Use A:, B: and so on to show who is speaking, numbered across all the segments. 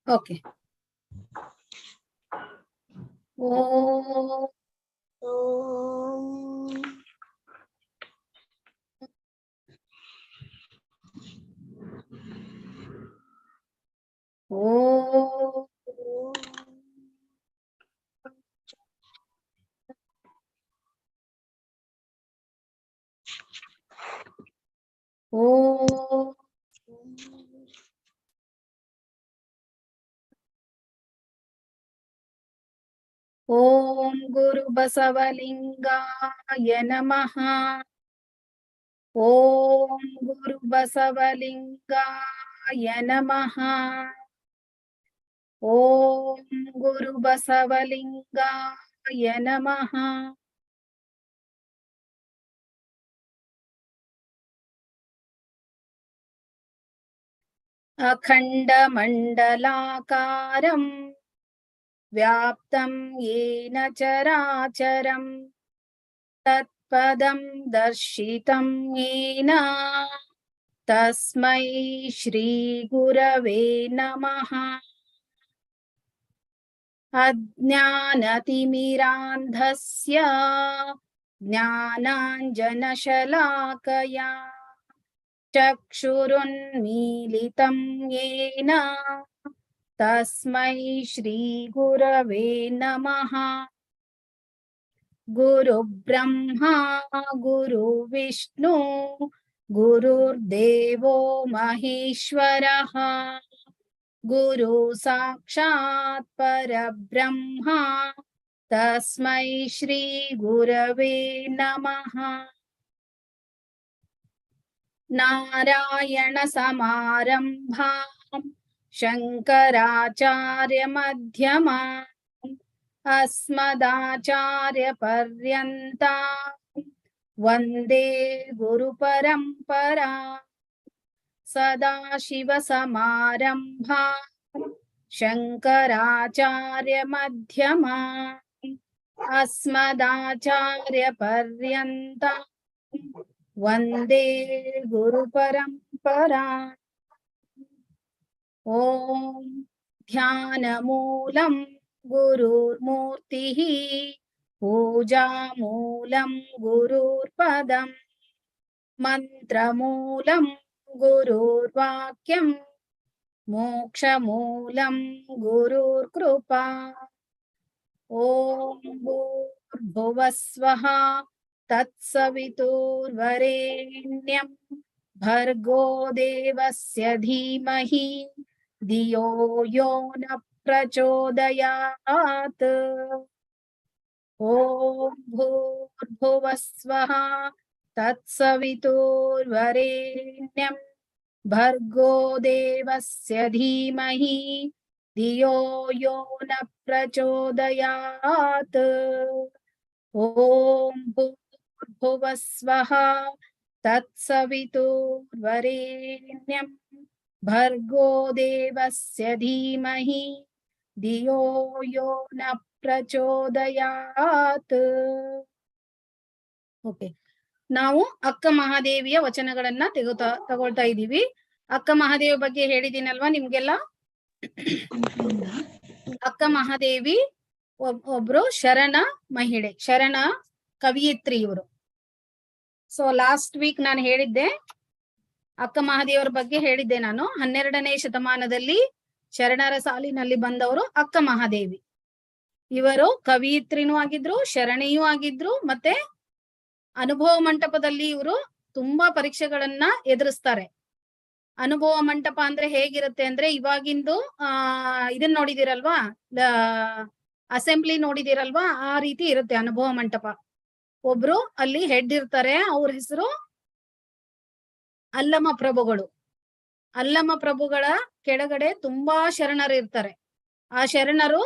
A: Okay. Oh. Oh. Oh. Om Guru Basavalingaya Namaha. Om Guru Basavalingaya Namaha. Om Guru Basavalingaya Namaha. अखण्डमण्डलाकारं व्याप्तं येन चराचरं तत्पदं दर्शितं येन तस्मै श्रीगुरवे नमः। अज्ञानतिमिरान्धस्य ज्ञानाञ्जनशलाकया चक्षुरुन्मीलितं येन तस्मै श्रीगुरवे नमः। गुरुब्रह्मा गुरुविष्णु गुरुर्देवो महेश्वरः गुरु साक्षात् परब्रह्म तस्मै श्रीगुरवे नमः। नारायणसमारम्भां शङ्कराचार्यमध्यमाम् अस्मदाचार्यपर्यन्तां वन्दे गुरुपरम्परा। सदाशिवसमारम्भां शङ्कराचार्यमध्यमाम् अस्मदाचार्यपर्यन्तां वन्दे गुरुपरम्परा। ॐ ध्यानमूलं गुरुर्मूर्तिः पूजामूलं गुरुर्पदम् मन्त्रमूलं गुरुर्वाक्यं मोक्षमूलं गुरुर्कृपा। ॐ भूर्भुवस्वः तत्सवितुर्वरेण्यं भर्गो देवस्य धीमहि धियो यो न प्रचोदयात्। ॐ भूर्भुवस्वः तत्सवितुर्वरेण्यं भर्गो देवस्य धीमहि धियो यो न प्रचोदयात्। ॐ भूर्भुवस्वः तत्सवितुर्वरेण्यं भर्गो देवस्य धीमहि धियो यो न प्रचोदयात्। ಓಕೆ, ನಾವು ಅಕ್ಕ ಮಹಾದೇವಿಯ ವಚನಗಳನ್ನ ತಗೊಳ್ತಾ ಇದೀವಿ. ಅಕ್ಕ ಮಹಾದೇವಿ ಬಗ್ಗೆ ಹೇಳಿದೀನಲ್ವಾ ನಿಮ್ಗೆಲ್ಲ. ಅಕ್ಕ ಮಹಾದೇವಿ ಒಬ್ರು ಶರಣ ಮಹಿಳೆ, ಶರಣ ಕವಿಯತ್ರಿ ಇವರು. ಸೊ ಲಾಸ್ಟ್ ವೀಕ್ ನಾನು ಹೇಳಿದ್ದೆ, ಅಕ್ಕ ಮಹಾದೇವರ ಬಗ್ಗೆ ಹೇಳಿದ್ದೆ ನಾನು. 12ನೇ ಶತಮಾನದಲ್ಲಿ ಶರಣರ ಸಾಲಿನಲ್ಲಿ ಬಂದವರು ಅಕ್ಕ ಮಹಾದೇವಿ. ಇವರು ಕವಿಯತ್ರಿನೂ ಆಗಿದ್ರು, ಶರಣಿಯೂ ಆಗಿದ್ರು, ಮತ್ತೆ ಅನುಭವ ಮಂಟಪದಲ್ಲಿ ಇವರು ತುಂಬಾ ಪರೀಕ್ಷೆಗಳನ್ನ ಎದುರಿಸ್ತಾರೆ. ಅನುಭವ ಮಂಟಪ ಅಂದ್ರೆ ಹೇಗಿರುತ್ತೆ ಅಂದ್ರೆ, ಇವಾಗಿಂದು ಇದನ್ನ ನೋಡಿದಿರಲ್ವಾ, ಅಸೆಂಬ್ಲಿ ನೋಡಿದಿರಲ್ವಾ, ಆ ರೀತಿ ಇರುತ್ತೆ ಅನುಭವ ಮಂಟಪ. ಒಬ್ರು ಅಲ್ಲಿ ಹೆಡ್ ಇರ್ತಾರೆ, ಅವ್ರ ಹೆಸರು ಅಲ್ಲಮ ಪ್ರಭುಗಳು. ಅಲ್ಲಮ ಪ್ರಭುಗಳ ಕೆಳಗಡೆ ತುಂಬಾ ಶರಣರು ಇರ್ತಾರೆ. ಆ ಶರಣರು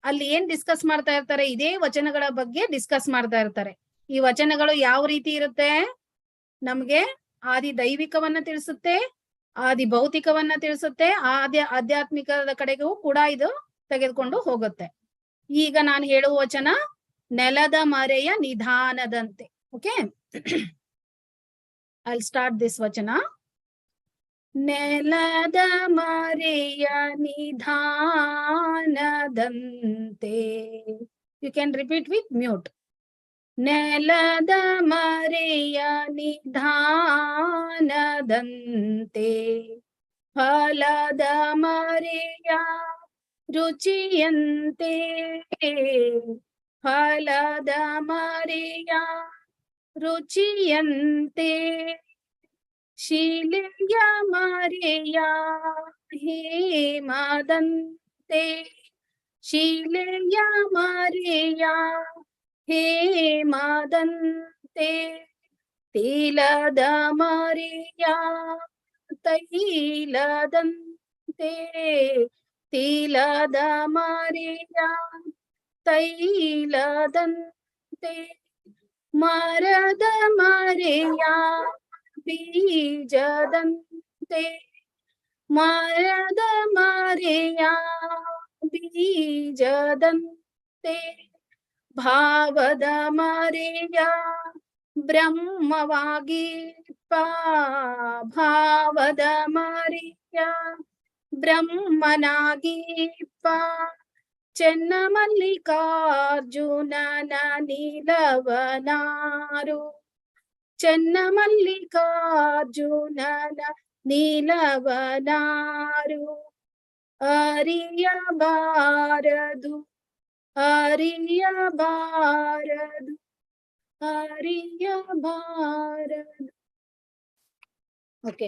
A: ಅಲ್ಲಿ ಏನ್ ಡಿಸ್ಕಸ್ ಮಾಡ್ತಾ ಇರ್ತಾರೆ, ಇದೇ ವಚನಗಳ ಬಗ್ಗೆ ಡಿಸ್ಕಸ್ ಮಾಡ್ತಾ ಇರ್ತಾರೆ. ಈ ವಚನಗಳು ಯಾವ ರೀತಿ ಇರುತ್ತೆ, ನಮ್ಗೆ ಆದಿ ದೈವಿಕವನ್ನ ತಿಳಿಸುತ್ತೆ, ಆದಿ ಭೌತಿಕವನ್ನ ತಿಳಿಸುತ್ತೆ, ಆಧ್ಯಾತ್ಮಿಕದ ಕಡೆಗೂ ಕೂಡ ಇದು ತೆಗೆದುಕೊಂಡು ಹೋಗುತ್ತೆ. ಈಗ ನಾನು ಹೇಳುವ ವಚನ ನೆಲದ ಮರೆಯ ನಿಧಾನದಂತೆ. Okay, I will start this ವಚನ. ನೆಲದ ಮರೆಯ ನಿಧಾನದಂತೆ. You can repeat with mute. ನೆಲದ ಮರೆಯ ನಿಧಾನದಂತೆ ಫಲದ ಮರೆಯ ರುಚಿಯಂತೆ. ಫಲದ ಮರೆಯ ರುಚಿಯಂತೆ ಶಿಲೆಯ ಮರೆಯ ಹೇಮದಂತೆ. ಶಿಲೆಯ ಮರೆಯ ಹೇಮದಂತೆ ತೈಲದ ಮರೆಯ ತೈಲದಂತೆ. ತೈಲದ ಮರೆಯ ತೈಲದಂತೆ ಮರದ ಮರೆಯ ಬೀಜದಂತೆ. ಮರದ ಮರೆಯ ಬೀಜದಂತೆ ಭಾವದ ಮರೆಯ ಬ್ರಹ್ಮವಾಗಿ ಭಾವದ ಮರೆಯ ಬ್ರಹ್ಮನಾಗಿಪ್ಪ. ಚೆನ್ನಮಲ್ಲಿಕಾರ್ಜುನನ ನೀಲವನಾರು. ಚೆನ್ನಮಲ್ಲಿಕಾರ್ಜುನನ ನೀಲವನಾರು ಅರಿಯಬಾರದು ಅರಿಯಬಾರದು ಅರಿಯಬಾರದು. ಓಕೆ,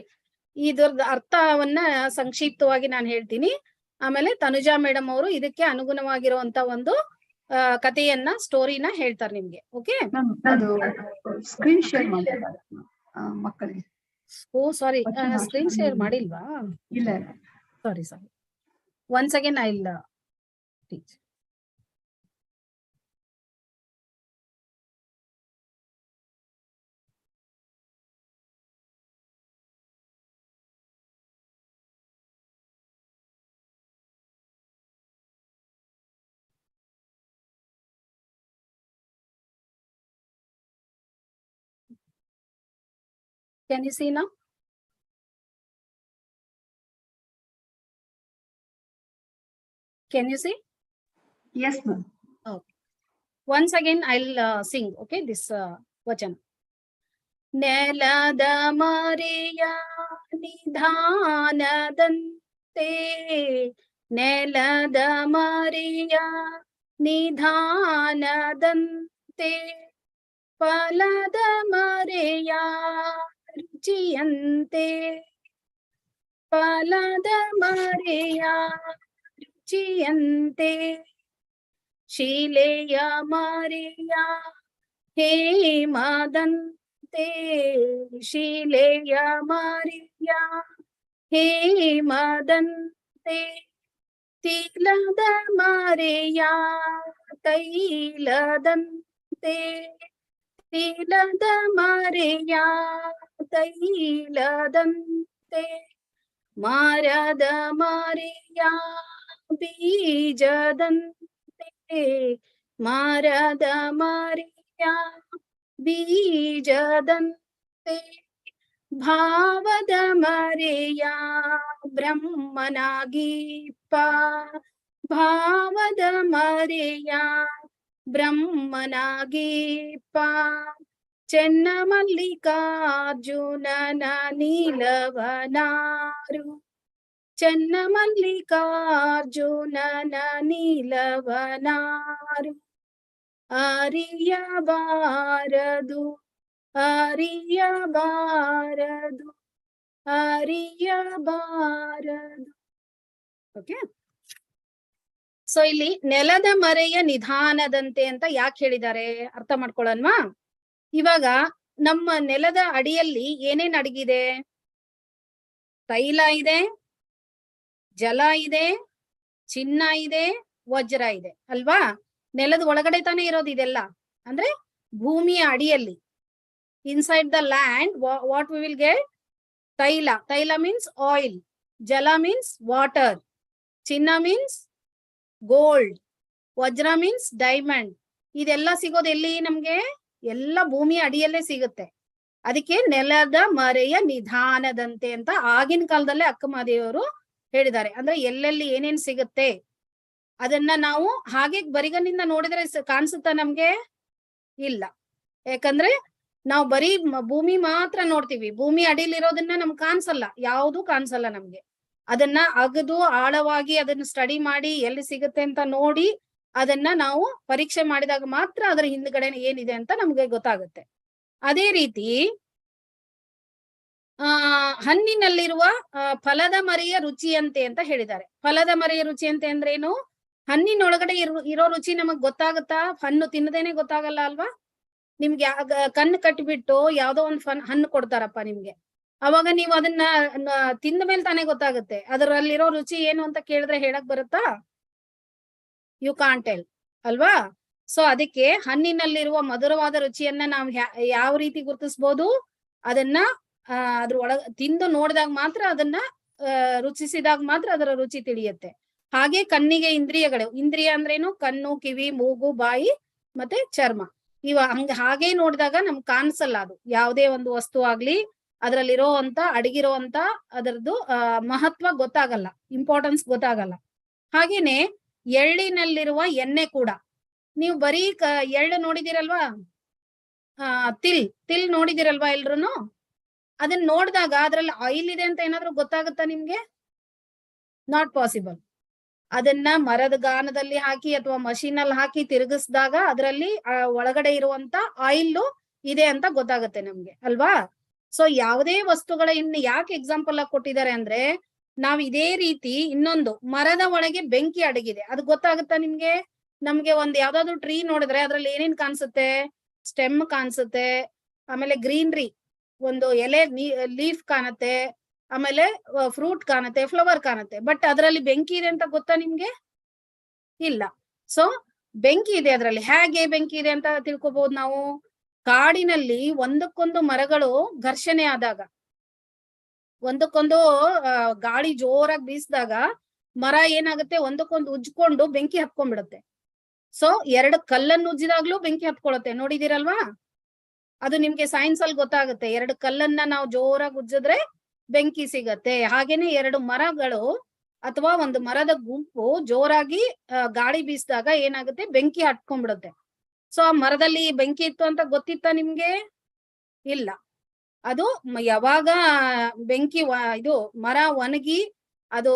A: ಇದರದ ಅರ್ಥವನ್ನ ಸಂಕ್ಷಿಪ್ತವಾಗಿ ನಾನು ಹೇಳ್ತೀನಿ. ಆಮೇಲೆ ತನುಜಾ ಮೇಡಮ್ ಅವರು ಇದಕ್ಕೆ ಅನುಗುಣವಾಗಿರುವಂತ ಒಂದು ಕಥೆಯನ್ನ ಸ್ಟೋರಿನ ಹೇಳ್ತಾರೆ ನಿಮ್ಗೆ. ಓಕೆ,
B: ಸ್ಕ್ರೀನ್ ಶೇರ್ ಮಾಡಿದ್ದಾರೆ ಮಕ್ಕಳಿಗೆ.
A: ಓ ಸಾರಿ, ಸ್ಕ್ರೀನ್ ಶೇರ್ ಮಾಡಿಲ್ವಾ?
B: ಇಲ್ಲ,
A: sorry. Once again I will teach. Can you see now? Can you see?
B: Yes, ma'am.
A: Okay. Once again, I'll sing. Okay, this vachana. ನೆಲದ ಮರೆಯ ನಿಧಾನದಂತೆ. ನೆಲದ ಮರೆಯ ನಿಧಾನದಂತೆ ಫಲದ ಮರೆಯ ರುಚಿಯಂತೆ. ಫಲದ ಮರೆಯ ರುಚಿಯಂತೆ ಶಿಲೆಯ ಮರೆಯ ಹೇಮದಂತೆ. ಶಿಲೆಯ ಮರೆಯ ಹೇಮದಂತೆ ತೈಲದ ಮರೆಯ ತೈಲದಂತೆ. ತೈಲದ ಮರೆಯ ತೈಲದಂತೆ ಮರದ ಮರೆಯ ಬೀಜದಂತೆ. ಮರದ ಮರೆಯ ಬೀಜದಂತೆ ಭಾವದ ಮರೆಯ ಬ್ರಹ್ಮನಾಗಿಪ್ಪ. ಭಾವದ ಮರೆಯ ಬ್ರಹ್ಮನಾಗಿಪ್ಪ. ಚೆನ್ನಮಲ್ಲಿಕಾರ್ಜುನನ ನೀಲವನಾರು. ಚೆನ್ನಮಲ್ಲಿಕಾರ್ಜುನನ ನೀಲವನಾರು ಅರಿಯಬಾರದು ಅರಿಯಬಾರದು ಅರಿಯಬಾರದು. ಓಕೆ, ಸೊ ಇಲ್ಲಿ ನೆಲದ ಮರೆಯ ನಿಧಾನದಂತೆ ಅಂತ ಯಾಕೆ ಹೇಳಿದ್ದಾರೆ ಅರ್ಥ ಮಾಡ್ಕೊಳ್ಳೋಣವಾ? ಇವಾಗ ನಮ್ಮ ನೆಲದ ಅಡಿಯಲ್ಲಿ ಏನೇನ್ ಅಡಗಿದೆ? ತೈಲ ಇದೆ, ಜಲ ಇದೆ, ಚಿನ್ನ ಇದೆ, ವಜ್ರ ಇದೆ ಅಲ್ವಾ? ನೆಲದ ಒಳಗಡೆ ತಾನೇ ಇರೋದು ಇದೆಲ್ಲ, ಅಂದ್ರೆ ಭೂಮಿಯ ಅಡಿಯಲ್ಲಿ. Inside the land what we will get? ತೈಲ. ತೈಲ ಮೀನ್ಸ್ ಆಯಿಲ್. ಜಲ ಮೀನ್ಸ್ ವಾಟರ್. ಚಿನ್ನ ಮೀನ್ಸ್ ಗೋಲ್ಡ್. ವಜ್ರ ಮೀನ್ಸ್ ಡೈಮಂಡ್. ಇದೆಲ್ಲ ಸಿಗೋದು ಎಲ್ಲಿ ನಮ್ಗೆ? ಎಲ್ಲ ಭೂಮಿ ಅಡಿಯಲ್ಲೇ ಸಿಗುತ್ತೆ. ಅದಕ್ಕೆ ನೆಲದ ಮರೆಯ ನಿಧಾನದಂತೆ ಅಂತ ಆಗಿನ ಕಾಲದಲ್ಲೇ ಅಕ್ಕ ಮಹಾದೇವಿಯವರು ಹೇಳಿದ್ದಾರೆ. ಅಂದ್ರೆ ಎಲ್ಲೆಲ್ಲಿ ಏನೇನ್ ಸಿಗುತ್ತೆ ಅದನ್ನ ನಾವು ಹಾಗೆ ಬರಿಗಣ್ಣಿಂದ ನೋಡಿದ್ರೆ ಕಾಣಿಸುತ್ತಾ ನಮ್ಗೆ? ಇಲ್ಲ. ಯಾಕಂದ್ರೆ ನಾವು ಬರೀ ಭೂಮಿ ಮಾತ್ರ ನೋಡ್ತೀವಿ, ಭೂಮಿ ಅಡಿಲಿರೋದನ್ನ ನಮ್ಗೆ ಕಾಣಿಸಲ್ಲ, ಯಾವ್ದು ಕಾಣಿಸಲ್ಲ ನಮ್ಗೆ. ಅದನ್ನ ಅಗದು ಆಳವಾಗಿ ಅದನ್ನ ಸ್ಟಡಿ ಮಾಡಿ ಎಲ್ಲಿ ಸಿಗುತ್ತೆ ಅಂತ ನೋಡಿ ಅದನ್ನ ನಾವು ಪರೀಕ್ಷೆ ಮಾಡಿದಾಗ ಮಾತ್ರ ಅದರ ಹಿಂದ್ಗಡೆ ಏನಿದೆ ಅಂತ ನಮ್ಗೆ ಗೊತ್ತಾಗುತ್ತೆ. ಅದೇ ರೀತಿ ಹಣ್ಣಿನಲ್ಲಿರುವ ಫಲದ ಮರೆಯ ರುಚಿಯಂತೆ ಅಂತ ಹೇಳಿದ್ದಾರೆ. ಫಲದ ಮರೆಯ ರುಚಿಯಂತೆ ಅಂದ್ರೆ ಏನು? ಹಣ್ಣಿನೊಳಗಡೆ ಇರೋ ರುಚಿ ನಮಗ್ ಗೊತ್ತಾಗುತ್ತಾ? ಹಣ್ಣು ತಿನ್ನದೇನೆ ಗೊತ್ತಾಗಲ್ಲ ಅಲ್ವಾ? ನಿಮ್ಗೆ ಕಣ್ಣು ಕಟ್ಟಿಬಿಟ್ಟು ಯಾವ್ದೋ ಒಂದ್ ಹಣ್ಣು ಕೊಡ್ತಾರಪ್ಪ ನಿಮ್ಗೆ, ಅವಾಗ ನೀವು ಅದನ್ನ ತಿಂದ ಮೇಲೆ ತಾನೇ ಗೊತ್ತಾಗುತ್ತೆ ಅದರಲ್ಲಿರೋ ರುಚಿ ಏನು ಅಂತ ಕೇಳಿದ್ರೆ ಹೇಳಕ್ ಬರುತ್ತಾ? ಯು ಕಾಂಟ್ ಟೆಲ್ ಅಲ್ವಾ? ಸೊ ಅದಕ್ಕೆ ಹಣ್ಣಿನಲ್ಲಿರುವ ಮಧುರವಾದ ರುಚಿಯನ್ನ ನಾವು ಯಾವ ರೀತಿ ಗುರುತಿಸ್ಬೋದು? ಅದನ್ನ ಅದ್ರ ತಿಂದು ನೋಡಿದಾಗ ಮಾತ್ರ, ಅದನ್ನ ರುಚಿಸಿದಾಗ ಮಾತ್ರ ಅದರ ರುಚಿ ತಿಳಿಯುತ್ತೆ. ಹಾಗೆ ಕಣ್ಣಿಗೆ ಇಂದ್ರಿಯ ಅಂದ್ರೇನು? ಕಣ್ಣು, ಕಿವಿ, ಮೂಗು, ಬಾಯಿ ಮತ್ತೆ ಚರ್ಮ. ಹಾಗೆ ನೋಡಿದಾಗ ನಮ್ಗೆ ಕಾಣಿಸಲ್ಲ ಅದು ಯಾವುದೇ ಒಂದು ವಸ್ತು ಆಗ್ಲಿ, ಅದ್ರಲ್ಲಿರೋ ಅಂತ ಅಡಗಿರೋ ಅಂತ ಅದರದ್ದು ಮಹತ್ವ ಗೊತ್ತಾಗಲ್ಲ, ಇಂಪಾರ್ಟೆನ್ಸ್ ಗೊತ್ತಾಗಲ್ಲ. ಹಾಗೇನೆ ಎಳ್ಳಿನಲ್ಲಿರುವ ಎಣ್ಣೆ ಕೂಡ, ನೀವು ಬರೀ ಎಳ್ಳು ನೋಡಿದಿರಲ್ವಾ? ತಿಲ್ ನೋಡಿದಿರಲ್ವಾ ಎಲ್ರುನು? ಅದನ್ನ ನೋಡಿದಾಗ ಅದ್ರಲ್ಲಿ ಆಯಿಲ್ ಇದೆ ಅಂತ ಏನಾದ್ರು ಗೊತ್ತಾಗುತ್ತಾ ನಿಮ್ಗೆ? Not possible. ಅದನ್ನ ಮರದ ಗಾನದಲ್ಲಿ ಹಾಕಿ ಅಥವಾ ಮಷೀನ್ ಅಲ್ಲಿ ಹಾಕಿ ತಿರುಗಿಸಿದಾಗ ಅದರಲ್ಲಿ ಒಳಗಡೆ ಇರುವಂತ ಆಯಿಲ್ ಇದೆ ಅಂತ ಗೊತ್ತಾಗುತ್ತೆ ನಮ್ಗೆ ಅಲ್ವಾ? ಸೊ ಯಾವುದೇ ವಸ್ತುಗಳ ಇನ್ನು ಯಾಕೆ ಎಕ್ಸಾಂಪಲ್ ಆಗಿ ಕೊಟ್ಟಿದ್ದಾರೆ ಅಂದ್ರೆ, ನಾವ್ ಇದೇ ರೀತಿ ಇನ್ನೊಂದು ಮರದ ಒಳಗೆ ಬೆಂಕಿ ಅಡಗಿದೆ, ಅದು ಗೊತ್ತಾಗುತ್ತಾ ನಿಮ್ಗೆ? ನಮ್ಗೆ ಒಂದ್ ಯಾವ್ದಾದ್ರು ಟ್ರೀ ನೋಡಿದ್ರೆ ಅದ್ರಲ್ಲಿ ಏನೇನ್ ಕಾಣಿಸುತ್ತೆ? ಸ್ಟೆಮ್ ಕಾಣಿಸುತ್ತೆ, ಆಮೇಲೆ ಗ್ರೀನ್ರಿ ಒಂದು ಎಲೆ ಲೀಫ್ ಕಾಣುತ್ತೆ, ಆಮೇಲೆ ಫ್ರೂಟ್ ಕಾಣುತ್ತೆ, ಫ್ಲವರ್ ಕಾಣುತ್ತೆ. ಬಟ್ ಅದರಲ್ಲಿ ಬೆಂಕಿ ಇದೆ ಅಂತ ಗೊತ್ತಾ ನಿಮ್ಗೆ? ಇಲ್ಲ. ಸೊ ಬೆಂಕಿ ಇದೆ ಅದ್ರಲ್ಲಿ. ಹೇಗೆ ಬೆಂಕಿ ಇದೆ ಅಂತ ತಿಳ್ಕೊಬಹುದು ನಾವು? ಕಾಡಿನಲ್ಲಿ ಒಂದಕ್ಕೊಂದು ಮರಗಳು ಘರ್ಷಣೆ ಆದಾಗ, ಒಂದಕ್ಕೊಂದು ಗಾಳಿ ಜೋರಾಗಿ ಬೀಸಿದಾಗ ಮರ ಏನಾಗುತ್ತೆ? ಒಂದಕ್ಕೊಂದು ಉಜ್ಕೊಂಡು ಬೆಂಕಿ ಹತ್ಕೊಂಡ್ಬಿಡುತ್ತೆ. ಸೊ ಎರಡು ಕಲ್ಲನ್ನು ಉಜ್ಜಿದಾಗ್ಲೂ ಬೆಂಕಿ ಹತ್ಕೊಳತ್ತೆ, ನೋಡಿದಿರಲ್ವಾ? ಅದು ನಿಮ್ಗೆ ಸೈನ್ಸ್ ಅಲ್ಲಿ ಗೊತ್ತಾಗುತ್ತೆ. ಎರಡು ಕಲ್ಲನ್ನ ನಾವು ಜೋರಾಗಿ ಉಜ್ಜಿದ್ರೆ ಬೆಂಕಿ ಸಿಗತ್ತೆ. ಹಾಗೇನೆ ಎರಡು ಮರಗಳು ಅಥವಾ ಒಂದು ಮರದ ಗುಂಪು ಜೋರಾಗಿ ಗಾಳಿ ಬೀಸಿದಾಗ ಏನಾಗುತ್ತೆ? ಬೆಂಕಿ ಹತ್ಕೊಂಡ್ಬಿಡುತ್ತೆ. ಸೊ ಆ ಮರದಲ್ಲಿ ಬೆಂಕಿ ಇತ್ತು ಅಂತ ಗೊತ್ತಿತ್ತಾ ನಿಮ್ಗೆ? ಇಲ್ಲ. ಅದು ಯಾವಾಗ ಬೆಂಕಿ ಇದು ಮರ ಒಣಗಿ ಅದು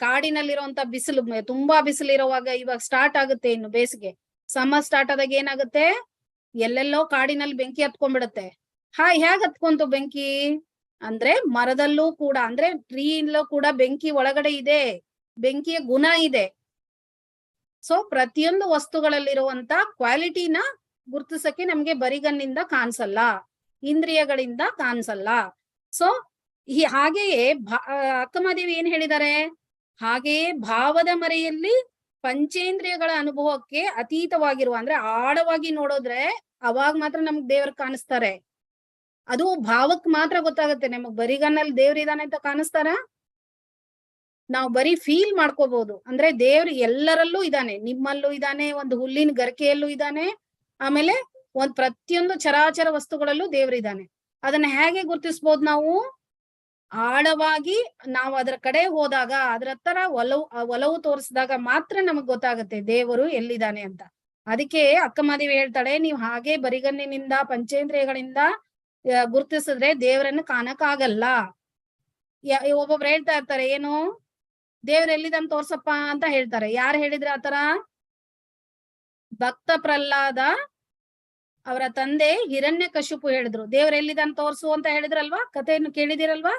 A: ಕಾಡಿನಲ್ಲಿರುವಂತ ಬಿಸಿಲು, ತುಂಬಾ ಬಿಸಿಲಿರುವಾಗ, ಇವಾಗ ಸ್ಟಾರ್ಟ್ ಆಗುತ್ತೆ ಇನ್ನು ಬೇಸಿಗೆ, ಸಮ್ಮರ್ ಸ್ಟಾರ್ಟ್ ಆದಾಗ ಏನಾಗುತ್ತೆ? ಎಲ್ಲೆಲ್ಲೋ ಕಾಡಿನಲ್ಲಿ ಬೆಂಕಿ ಹತ್ಕೊಂಡ್ಬಿಡುತ್ತೆ. ಹೇಗ್ ಹತ್ಕೊಂತು ಬೆಂಕಿ ಅಂದ್ರೆ? ಮರದಲ್ಲೂ ಕೂಡ, ಅಂದ್ರೆ ಟ್ರೀಲೂ ಕೂಡ ಬೆಂಕಿ ಒಳಗಡೆ ಇದೆ, ಬೆಂಕಿಯ ಗುಣ ಇದೆ. ಸೊ ಪ್ರತಿಯೊಂದು ವಸ್ತುಗಳಲ್ಲಿರುವಂತ ಕ್ವಾಲಿಟಿನ ಗುರ್ತಿಸಕ್ಕೆ ನಮ್ಗೆ ಬರಿಗಣ್ಣಿಂದ ಕಾಣಿಸಲ್ಲ, ಇಂದ್ರಿಯಗಳಿಂದ ಕಾಣಿಸಲ್ಲ. ಸೊ ಹಾಗೆಯೇ ಅಕ್ಕಮಹಾದೇವಿ ಏನ್ ಹೇಳಿದ್ದಾರೆ? ಹಾಗೆಯೇ ಭಾವದ ಮರೆಯಲ್ಲಿ ಪಂಚೇಂದ್ರಿಯಗಳ ಅನುಭವಕ್ಕೆ ಅತೀತವಾಗಿರುವ, ಅಂದ್ರೆ ಆಳವಾಗಿ ನೋಡೋದ್ರೆ ಅವಾಗ ಮಾತ್ರ ನಮ್ಗ್ ದೇವ್ರ ಕಾಣಿಸ್ತಾರೆ. ಅದು ಭಾವಕ್ ಮಾತ್ರ ಗೊತ್ತಾಗುತ್ತೆ. ನಮಗ್ ಬರಿಗಣ್ಣಲ್ಲಿ ದೇವ್ರ ಇದಾನೆ ಅಂತ ಕಾಣಿಸ್ತಾರ? ನಾವು ಬರೀ ಫೀಲ್ ಮಾಡ್ಕೋಬಹುದು. ಅಂದ್ರೆ ದೇವ್ರು ಎಲ್ಲರಲ್ಲೂ ಇದ್ದಾನೆ, ನಿಮ್ಮಲ್ಲೂ ಇದ್ದಾನೆ, ಒಂದು ಹುಲ್ಲಿನ ಗರಿಕೆಯಲ್ಲೂ ಇದ್ದಾನೆ, ಆಮೇಲೆ ಒಂದ್ ಪ್ರತಿಯೊಂದು ಚರಾಚರ ವಸ್ತುಗಳಲ್ಲೂ ದೇವ್ರಿದ್ದಾನೆ. ಅದನ್ನ ಹೇಗೆ ಗುರ್ತಿಸ್ಬೋದು ನಾವು? ಆಳವಾಗಿ ನಾವು ಅದರ ಕಡೆ ಹೋದಾಗ, ಅದ್ರ ಹತ್ರ ಒಲವು ತೋರಿಸಿದಾಗ ಮಾತ್ರ ನಮಗ್ ಗೊತ್ತಾಗುತ್ತೆ ದೇವರು ಎಲ್ಲಿದ್ದಾನೆ ಅಂತ. ಅದಕ್ಕೆ ಅಕ್ಕಮಹಾದೇವಿ ಹೇಳ್ತಾಳೆ, ನೀವು ಹಾಗೆ ಬರಿಗಣ್ಣಿನಿಂದ ಪಂಚೇಂದ್ರಿಯಗಳಿಂದ ಗುರ್ತಿಸಿದ್ರೆ ದೇವರನ್ನು ಕಾಣಕ್ಕಾಗಲ್ಲ. ಒಬ್ಬೊಬ್ರು ಹೇಳ್ತಾ ಇರ್ತಾರೆ, ಏನು ದೇವ್ರ ಎಲ್ಲಿದಂತ ತೋರ್ಸಪ್ಪ ಅಂತ ಹೇಳ್ತಾರೆ. ಯಾರು ಹೇಳಿದ್ರೆ ಆತರ? ಭಕ್ತ ಪ್ರಹ್ಲಾದ ಅವರ ತಂದೆ ಹಿರಣ್ಯಕಶಿಪು ಹೇಳಿದ್ರು, ದೇವ್ರ ಎಲ್ಲಿದಂತ ತೋರ್ಸು ಅಂತ ಹೇಳಿದ್ರಲ್ವಾ? ಕಥೆಯನ್ನು ಕೇಳಿದಿರಲ್ವಾ?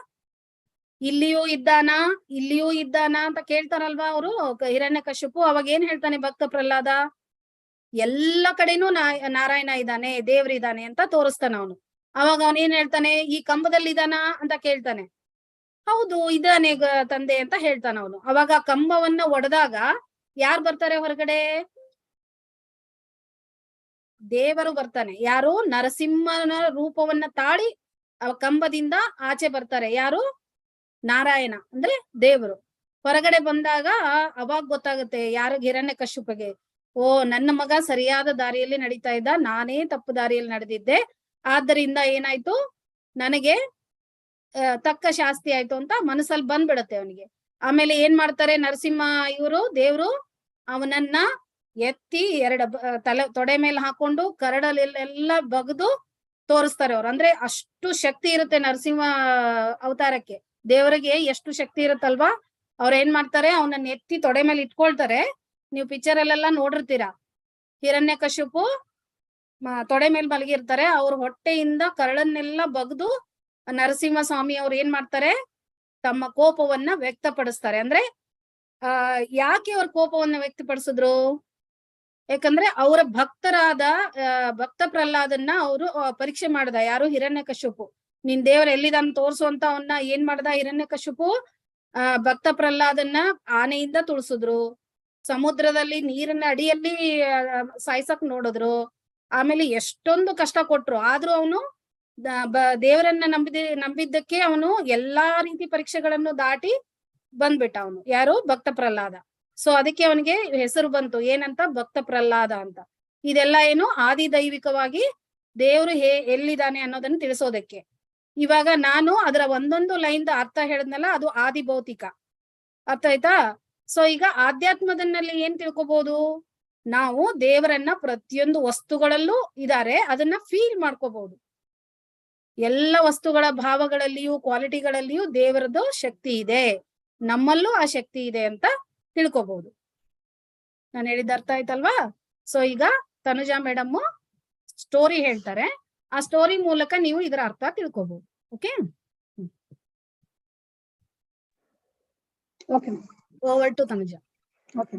A: ಇಲ್ಲಿಯೂ ಇದ್ದಾನ, ಇಲ್ಲಿಯೂ ಇದ್ದಾನ ಅಂತ ಕೇಳ್ತಾರಲ್ವಾ ಅವರು ಹಿರಣ್ಯಕಶಿಪು. ಅವಾಗ ಏನ್ ಹೇಳ್ತಾನೆ ಭಕ್ತ ಪ್ರಹ್ಲಾದ? ಎಲ್ಲ ಕಡೆನೂ ನಾರಾಯಣ ಇದ್ದಾನೆ, ದೇವ್ರಿದ್ದಾನೆ ಅಂತ ತೋರಿಸ್ತಾನ ಅವನು. ಅವಾಗ ಅವನ್ ಏನ್ ಹೇಳ್ತಾನೆ? ಈ ಕಂಬದಲ್ಲಿ ಇದಾನ ಅಂತ ಕೇಳ್ತಾನೆ. ಹೌದು ಇದಾನೆ ತಂದೆ ಅಂತ ಹೇಳ್ತಾನ ಅವನು. ಅವಾಗ ಕಂಬವನ್ನ ಒಡೆದಾಗ ಯಾರು ಬರ್ತಾರೆ ಹೊರಗಡೆ? ದೇವರು ಬರ್ತಾನೆ. ಯಾರು? ನರಸಿಂಹನ ರೂಪವನ್ನ ತಾಳಿ ಕಂಬದಿಂದ ಆಚೆ ಬರ್ತಾರೆ. ಯಾರು? ನಾರಾಯಣ ಅಂದ್ರೆ ದೇವರು. ಹೊರಗಡೆ ಬಂದಾಗ ಅವಾಗ ಗೊತ್ತಾಗುತ್ತೆ ಯಾರು? ಹಿರಣ್ಯಕಶಿಪುಗೆ ಓ, ನನ್ನ ಮಗ ಸರಿಯಾದ ದಾರಿಯಲ್ಲಿ ನಡೀತಾ ಇದ್ದ, ನಾನೇ ತಪ್ಪು ದಾರಿಯಲ್ಲಿ ನಡೆದಿದ್ದೆ, ಆದ್ದರಿಂದ ಏನಾಯ್ತು, ನನಗೆ ತಕ್ಕ ಶಾಸ್ತಿ ಆಯ್ತು ಅಂತ ಮನಸ್ಸಲ್ಲಿ ಬಂದ್ಬಿಡತ್ತೆ ಅವನಿಗೆ. ಆಮೇಲೆ ಏನ್ ಮಾಡ್ತಾರೆ ನರಸಿಂಹ ಇವರು ದೇವ್ರು, ಅವನನ್ನ ಎತ್ತಿ ತೊಡೆ ಮೇಲೆ ಹಾಕೊಂಡು ಕರಡಲ್ಲೆಲ್ಲ ಬಗ್ದು ತೋರಿಸ್ತಾರೆ ಅವ್ರು. ಅಂದ್ರೆ ಅಷ್ಟು ಶಕ್ತಿ ಇರುತ್ತೆ ನರಸಿಂಹ ಅವತಾರಕ್ಕೆ. ದೇವರಿಗೆ ಎಷ್ಟು ಶಕ್ತಿ ಇರುತ್ತಲ್ವಾ. ಅವ್ರ ಏನ್ ಮಾಡ್ತಾರೆ, ಅವನನ್ನ ಎತ್ತಿ ತೊಡೆ ಮೇಲೆ ಇಟ್ಕೊಳ್ತಾರೆ. ನೀವು ಪಿಕ್ಚರ್ ಅಲ್ಲೆಲ್ಲ ನೋಡಿರ್ತೀರಾ, ಹಿರಣ್ಯಕಶಿಪು ತೊಡೆ ಮೇಲೆ ಮಲಗಿರ್ತಾರೆ, ಅವ್ರ ಹೊಟ್ಟೆಯಿಂದ ಕರಳನ್ನೆಲ್ಲ ಬಗ್ದು ನರಸಿಂಹ ಸ್ವಾಮಿ ಅವ್ರು ಏನ್ ಮಾಡ್ತಾರೆ, ತಮ್ಮ ಕೋಪವನ್ನ ವ್ಯಕ್ತಪಡಿಸ್ತಾರೆ. ಅಂದ್ರೆ ಯಾಕೆ ಅವ್ರ ಕೋಪವನ್ನ ವ್ಯಕ್ತಪಡಿಸಿದ್ರು, ಯಾಕಂದ್ರೆ ಅವರ ಭಕ್ತರಾದ ಭಕ್ತ ಪ್ರಹ್ಲಾದನ್ನ ಅವರು ಪರೀಕ್ಷೆ ಮಾಡ್ದ. ಯಾರು, ಹಿರಣ್ಯಕಶಿಪು. ನಿನ್ ದೇವ್ರ ಎಲ್ಲಿದಾನ್ ತೋರ್ಸು ಅಂತ ಅವನ್ನ ಏನ್ ಮಾಡ್ದ ಹಿರಣ್ಯಕಶಿಪು, ಭಕ್ತ ಪ್ರಹ್ಲಾದನ್ನ ಆನೆಯಿಂದ ತುಳಿಸಿದ್ರು, ಸಮುದ್ರದಲ್ಲಿ ನೀರಿನ ಅಡಿಯಲ್ಲಿ ಸಾಯ್ಸಕ್ ನೋಡಿದ್ರು, ಆಮೇಲೆ ಎಷ್ಟೊಂದು ಕಷ್ಟ ಕೊಟ್ರು. ಆದ್ರೂ ಅವನು ದೇವರನ್ನ ನಂಬಿದ್ದಕ್ಕೆ ಅವನು ಎಲ್ಲಾ ರೀತಿ ಪರೀಕ್ಷೆಗಳನ್ನು ದಾಟಿ ಬಂದ್ಬಿಟ್ಟ ಅವನು. ಯಾರು, ಭಕ್ತ ಪ್ರಹ್ಲಾದ. ಸೊ ಅದಕ್ಕೆ ಅವನಿಗೆ ಹೆಸರು ಬಂತು ಏನಂತ, ಭಕ್ತ ಪ್ರಹ್ಲಾದ ಅಂತ. ಇದೆಲ್ಲ ಏನು, ಆದಿದೈವಿಕವಾಗಿ ದೇವ್ರು ಎಲ್ಲಿದ್ದಾನೆ ಅನ್ನೋದನ್ನ ತಿಳಿಸೋದಕ್ಕೆ. ಇವಾಗ ನಾನು ಅದರ ಒಂದೊಂದು ಲೈನ್ ಅರ್ಥ ಹೇಳಿದ್ನಲ್ಲ, ಅದು ಆದಿ ಭೌತಿಕ. ಅರ್ಥ ಆಯ್ತಾ? ಸೊ ಈಗ ಆಧ್ಯಾತ್ಮದಲ್ಲಿ ಏನ್ ತಿಳ್ಕೊಬಹುದು, ನಾವು ದೇವರನ್ನ ಪ್ರತಿಯೊಂದು ವಸ್ತುಗಳಲ್ಲೂ ಇದಾರೆ, ಅದನ್ನ ಫೀಲ್ ಮಾಡ್ಕೋಬಹುದು. ಎಲ್ಲ ವಸ್ತುಗಳ ಭಾವಗಳಲ್ಲಿಯೂ ಕ್ವಾಲಿಟಿಗಳಲ್ಲಿಯೂ ದೇವರದ್ದು ಶಕ್ತಿ ಇದೆ, ನಮ್ಮಲ್ಲೂ ಆ ಶಕ್ತಿ ಇದೆ ಅಂತ ತಿಳ್ಕೊಬಹುದು. ನಾನು ಹೇಳಿದ ಅರ್ಥ ಆಯ್ತಲ್ವಾ? ಸೊ ಈಗ ತನುಜಾ ಮೇಡಮ್ ಸ್ಟೋರಿ ಹೇಳ್ತಾರೆ, ಆ ಸ್ಟೋರಿ ಮೂಲಕ ನೀವು ಇದರ ಅರ್ಥ ತಿಳ್ಕೊಬಹುದು. Okay,
B: okay
A: over to Tanuja.
B: Okay.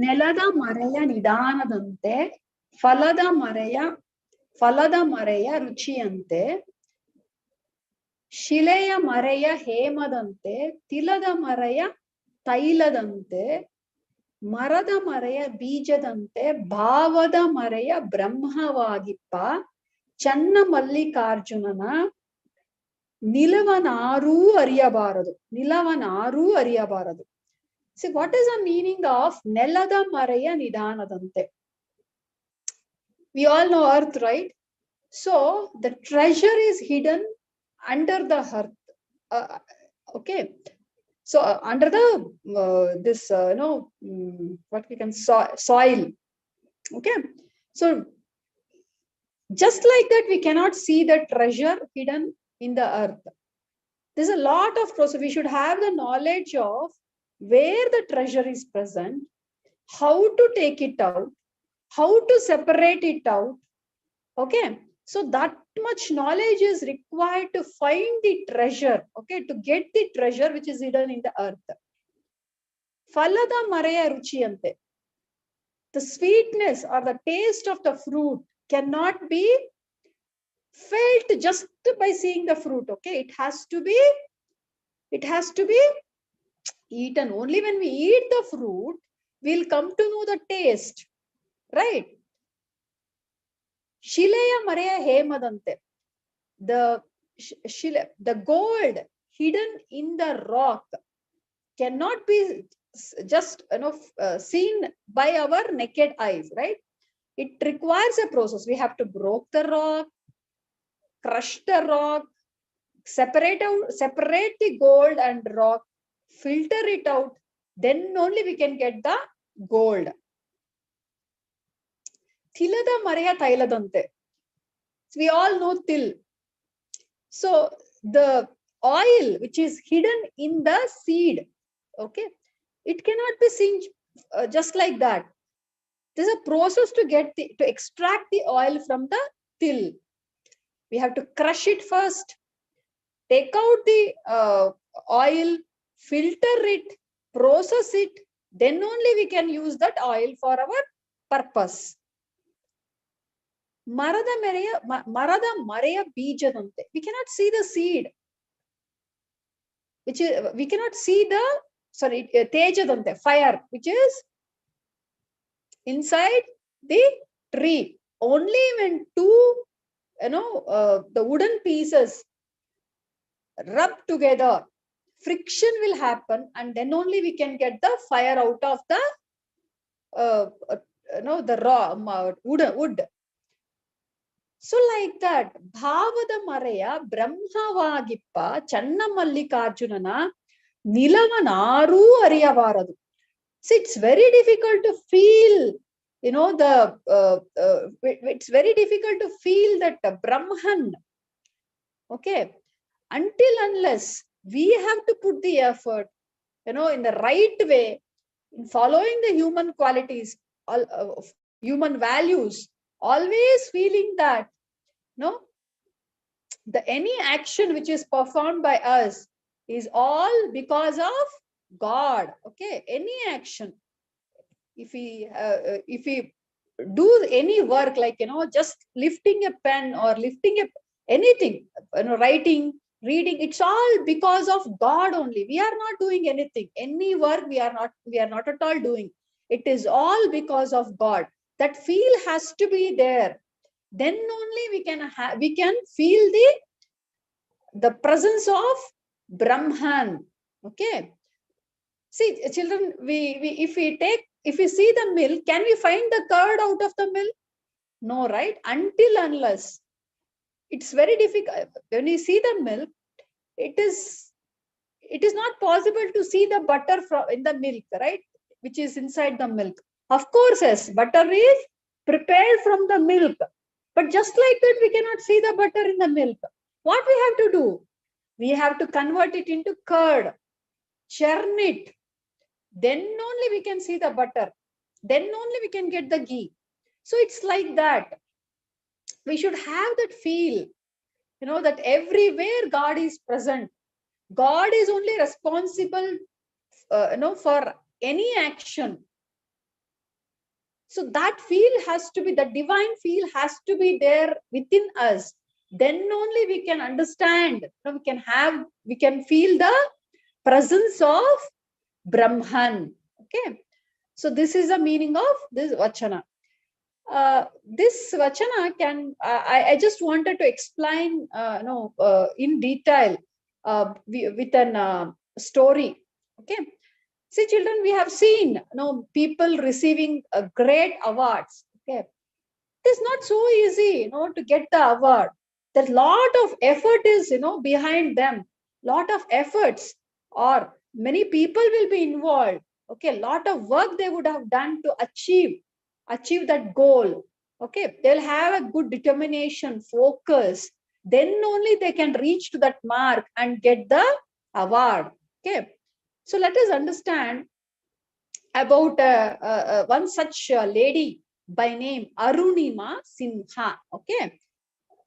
B: ನೆಲದ ಮರೆಯ ನಿಧಾನದಂತೆ, ಫಲದ ಮರೆಯ ರುಚಿಯಂತೆ, ಶಿಲೆಯ ಮರೆಯ ಹೇಮದಂತೆ, ತಿಲದ ಮರೆಯ ತೈಲದಂತೆ, ಮರದ ಮರೆಯ ಬೀಜದಂತೆ, ಭಾವದ ಮರೆಯ ಬ್ರಹ್ಮವಾಗಿಪ್ಪ ಚನ್ನ ಮಲ್ಲಿಕಾರ್ಜುನನ ನಿಲವನಾರೂ ಅರಿಯಬಾರದು. See, what is the meaning of ನೆಲದ ಮರೆಯ ನಿಧಾನದಂತೆ? We all know earth, right? So the treasure is hidden under the earth. Okay. So under the what we can soil. Okay. So just like that, we cannot see the treasure hidden in the earth. There's a lot of process. We should have the knowledge of where the treasure is present, how to take it out, how to separate it out. Okay. So that much knowledge is required to find the treasure. Okay. To get the treasure which is hidden in the earth. Falada mareya ruchiyante. The sweetness or the taste of the fruit cannot be felt just by seeing the fruit. Okay. It has to be eaten. Only when we eat the fruit, we'll come to know the taste. Right? Shileya mareya hemadante. The gold hidden in the rock cannot be just seen by our naked eyes, right? It requires a process. We have to break the rock, crush the rock, separate the gold and rock, filter it out, then only we can get the gold. Tilada mareya tailadante. We all know til. So the oil which is hidden in the seed, okay, it cannot be seen just like that. There's a process to extract the oil from the til. We have to crush it first, take out the oil, filter it, process it, then only we can use that oil for our purpose. Marada mareya bijadante. We cannot see the seed, which is, we cannot see the, tejadante, fire, which is inside the tree. Only when two, the wooden pieces rub together, friction will happen, and then only we can get the fire out of the the raw wood. So like that, Bhavada Maraya Brahmavagippa Channa Mallikarjunana Nilavanaru Ariyavaradu. See, it's very difficult to feel, it's very difficult to feel that Brahman. Okay. Until unless we have to put the effort, in the right way, in following the human qualities, human values, always feeling that, any action which is performed by us is all because of God. Okay. Any action. If we do any work, like, just lifting a pen or lifting anything, writing, reading, it's all because of God only. We are not doing anything. Any work we are not at all doing. It is all because of God. That feel has to be there. Then only we can feel the presence of Brahman. Okay. See, children, if we see the milk, can we find the curd out of the milk? No, right? Until unless. It's very difficult. When you see the milk, it is not possible to see the butter in the milk, right? Which is inside the milk. Of course, yes, butter is prepared from the milk. But just like that, we cannot see the butter in the milk. What we have to do? We have to convert it into curd, churn it. Then only we can see the butter. Then only we can get the ghee. So it's like that. We should have that feel, that everywhere God is present. God is only responsible, for any action. So that feel has to be, the divine feel has to be there within us. Then only we can understand, we can feel the presence of Brahman. Okay. So this is the meaning of this Vachana. This Vachana I just wanted to explain, in detail, with an story. Okay. See, children, we have seen, people receiving great awards. Okay. It is not so easy, to get the award. There's a lot of effort is, behind them. Lot of efforts, or many people will be involved. Okay. A lot of work they would have done to achieve that goal. Okay. They'll have a good determination, focus. Then only they can reach to that mark and get the award. Okay. So let us understand about one such lady by name Arunima Sinha. Okay.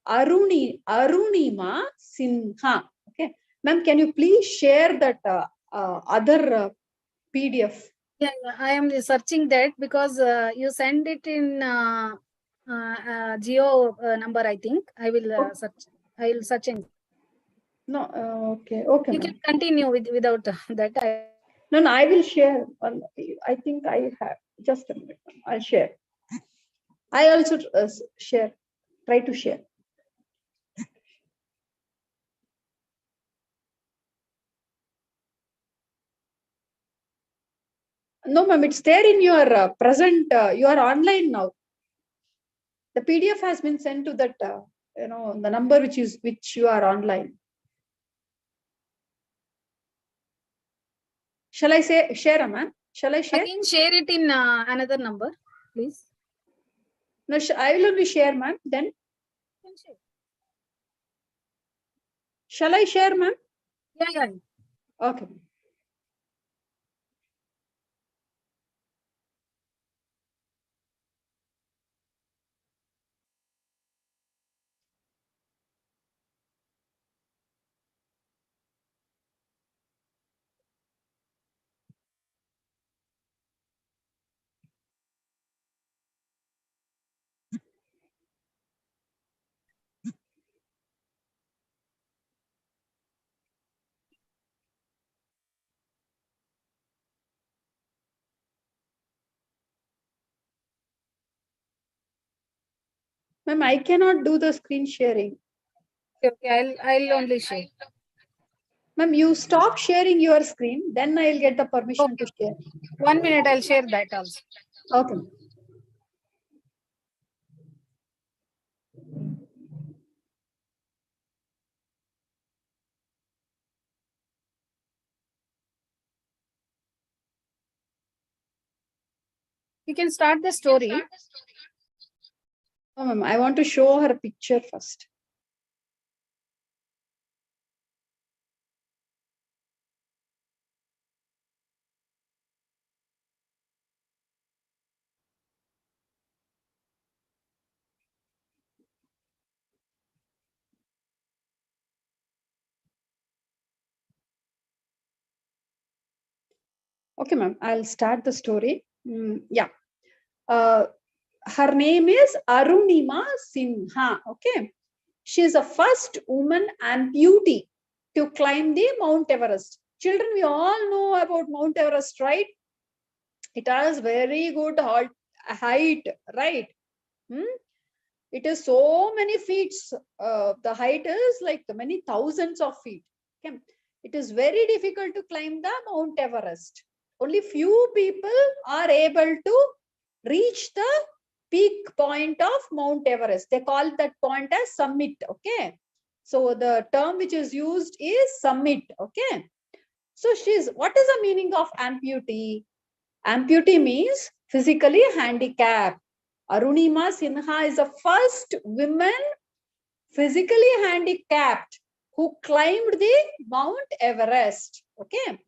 B: Arunima Sinha. Okay. Ma'am, can you please share that other PDF?
A: Yeah, I am searching that because you send it in Geo number, I think. I will search. I will search and
B: No, okay. Okay,
A: you
B: ma'am.
A: can continue without that.
B: No, I will share. I think I have. Just a minute. I'll share. I also share. Try to share. No, ma'am, it's there in your present. You are online now. The PDF has been sent to that, the number which you are online. Shall I share, ma'am? Shall I share?
A: I can share it in another number, please.
B: No, I will only share, ma'am. Then. Shall I share, ma'am?
A: Yeah.
B: Okay. Ma'am, I cannot do the screen sharing.
A: Okay, I'll only share.
B: Ma'am, you stop sharing your screen, then I'll get the permission to share.
A: 1 minute, I'll share that also.
B: Okay.
A: You can start the story.
B: Oh, ma'am, I want to show her a picture first. Okay, ma'am, I'll start the story. Yeah. Her name is Arunima Sinha. Okay. She is the first woman amputee to climb the Mount Everest. Children, we all know about Mount Everest, right? It has very good height, right? It is so many feet. The height is like many thousands of feet. Okay. It is very difficult to climb the Mount Everest. Only few people are able to reach the peak point of Mount Everest. They call that point as summit. Okay. So the term which is used is summit. Okay. So what is the meaning of amputee? Amputee means physically handicapped. Arunima Sinha is the first woman physically handicapped who climbed the Mount Everest. Okay.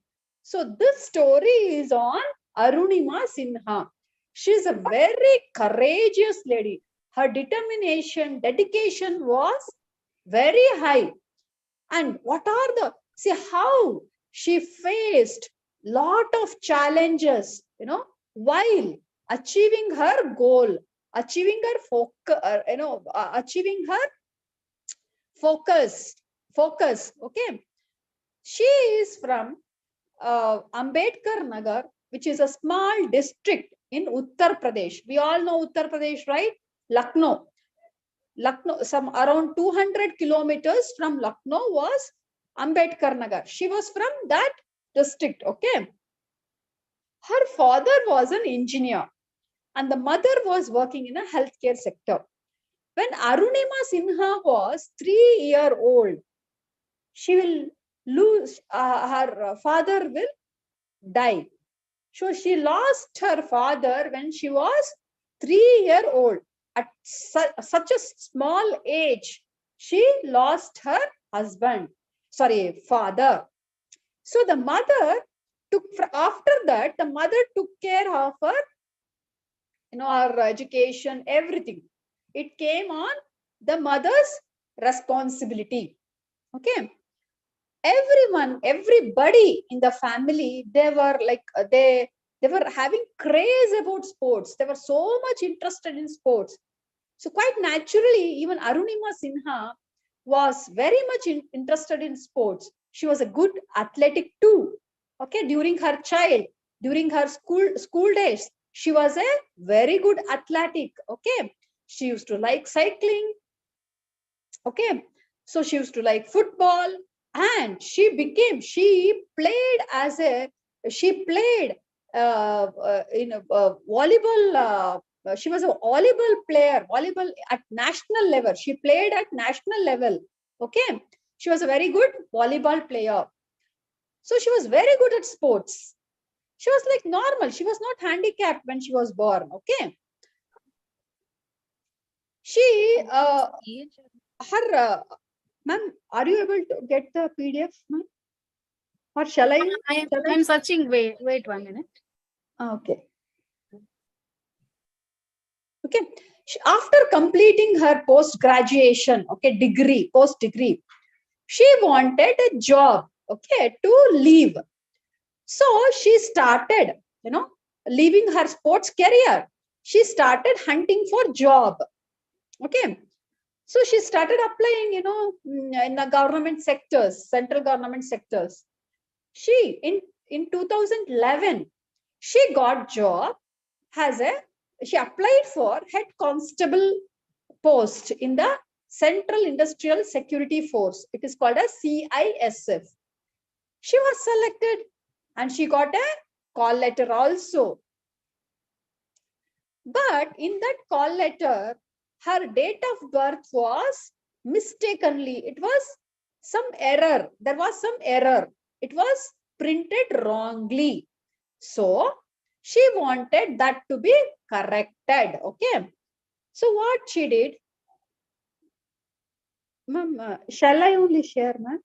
B: So this story is on Arunima Sinha. She is a very courageous lady. Her determination, dedication was very high. And what are see how she faced lot of challenges, while achieving her goal, achieving her achieving her focus. Okay. She is from Ambedkar Nagar, which is a small district in Uttar Pradesh. We all know Uttar Pradesh, right? Lucknow, some around 200 kilometers from Lucknow was Ambedkar Nagar. She was from that district. Okay. Her father was an engineer and the mother was working in a healthcare sector. When Arunima Sinha was 3 years old, she will lose, her father will die. So she lost her father when she was 3 years old. At such a small age, she lost her father. So the mother after that, the mother took care of her, her education, everything. It came on the mother's responsibility. Okay. Everybody in the family, they were like, they were having craze about sports. They were so much interested in sports. So quite naturally, even Arunima Sinha was very much interested in sports. She was a good athletic too. Okay, during her school days, she was a very good athletic. Okay, she used to like cycling. Okay, so she used to like football, and she played in volleyball. She was a volleyball at national level. She played at national level. Okay, she was a very good volleyball player. So she was very good at sports. She was like normal. She was not handicapped when she was born. Okay, she her ma'am, are you able to get the PDF, ma'am? Or shall I?
A: I'm searching. Wait 1 minute.
B: Okay. Okay. After completing her post-graduation, post degree, she wanted a job, to leave. So she started, leaving her sports career. She started hunting for job. Okay. So she started applying, in the government sectors, central government sectors. She in 2011, she got job she applied for head constable post in the Central Industrial Security Force. It is called a CISF. She was selected and she got a call letter also. But in that call letter, her date of birth was mistakenly, it was some error. There was some error. It was printed wrongly. So she wanted that to be corrected. Okay. So what she did, ma'am, shall I only share, ma'am?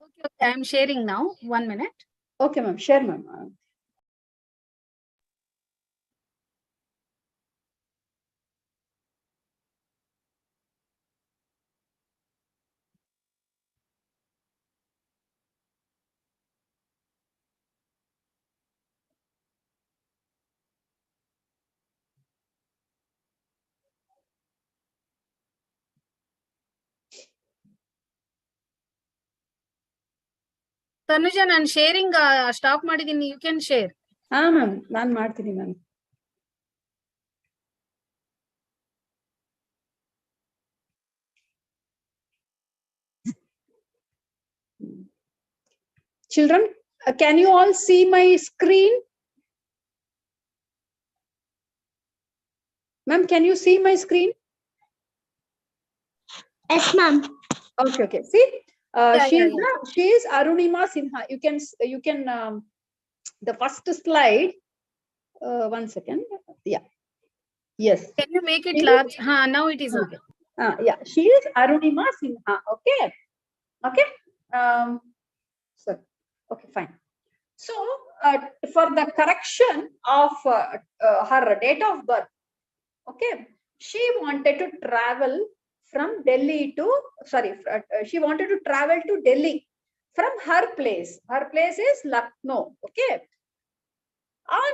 A: Okay, okay, I'm sharing now. 1 minute.
B: Okay, ma'am, share, ma'am.
A: Tanuja, ನಾನು sharing stop ಮಾಡಿದೀನಿ. You can share.
B: ಹಾ ma'am, ನಾನು ಮಾಡ್ತೀನಿ ma'am. Children, can you all see my screen? Ma'am, can you see my screen?
C: Yes, ma'am.
B: Okay, okay. See,
A: Yeah,
B: she
A: yeah,
B: is Arunima Sinha. You can the first slide. 1 second. Yeah. Yes.
A: Can you make it
B: She
A: large? Now it is okay.
B: yeah, she is Arunima Sinha. Okay. Okay. So, okay, fine. So, for the correction of her date of birth, okay, she wanted to travel from Delhi to, sorry, she wanted to travel to Delhi from her place. Her place is Lucknow. Okay. On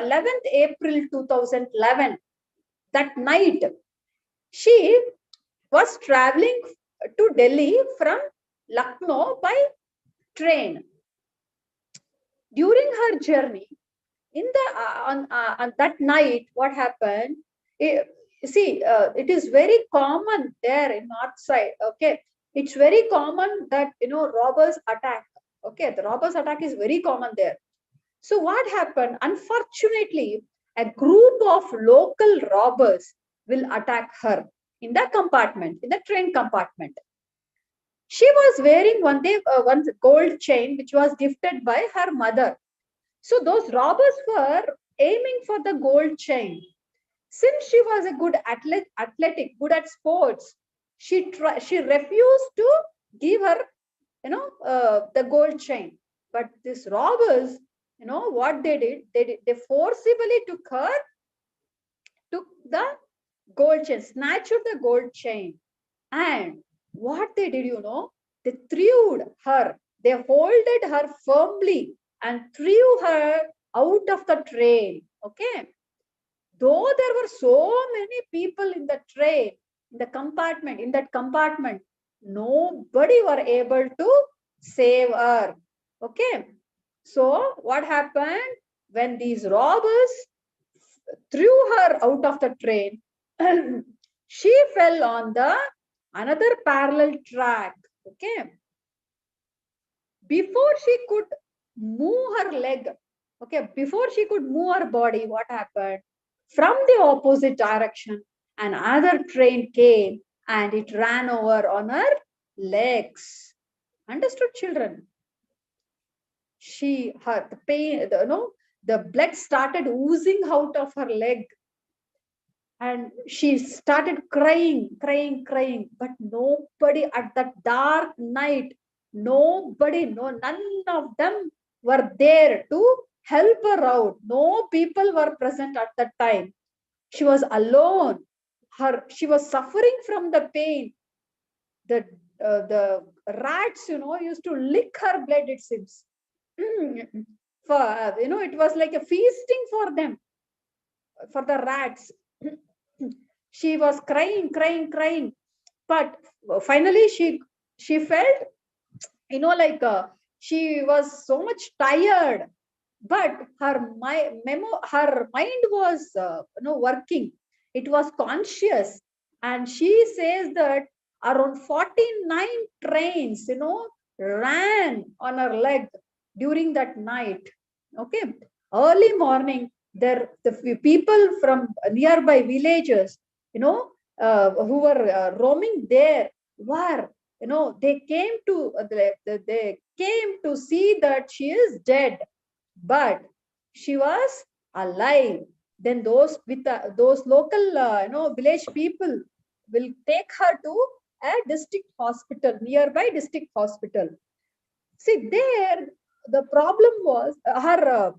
B: 11th April 2011, that night, she was traveling to Delhi from Lucknow by train. During her journey, in the on that night, what happened? It is very common there in north side. Okay, it's very common that robbers attack. Okay, the robbers attack is very common there. So what happened? Unfortunately, a group of local robbers will attack her in the compartment, in the train compartment. She was wearing one gold chain which was gifted by her mother. So those robbers were aiming for the gold chain. Since she was a good athletic, good at sports, she refused to give her, the gold chain. But these robbers, what they did, they forcibly took the gold chain, snatched the gold chain, and what they did, they threw her, they holded her firmly and threw her out of the train. Okay. Though there were so many people in the train, in that compartment, nobody were able to save her. Okay. So what happened when these robbers threw her out of the train? She fell on the another parallel track. Okay. Before she could move her leg, okay, before she could move her body, what happened? From the opposite direction, another train came and it ran over on her legs. Understood, children? The pain, the blood started oozing out of her leg. And she started crying. But nobody at that dark night, none of them were there to help her out. No people were present at that time. She was alone. She was suffering from the pain. The rats, used to lick her blood, it seems. It was like a feasting for them, for the rats. She was crying. But finally she felt, she was so much tired, but her mind was working. It was conscious, and she says that around 49 trains, ran on her leg during that night. Okay. Early morning, the people from nearby villages, who were roaming there were, they came to they came to see that she is dead, but she was alive. Then those with those local village people will take her to a district hospital, nearby district hospital. See, there the problem was her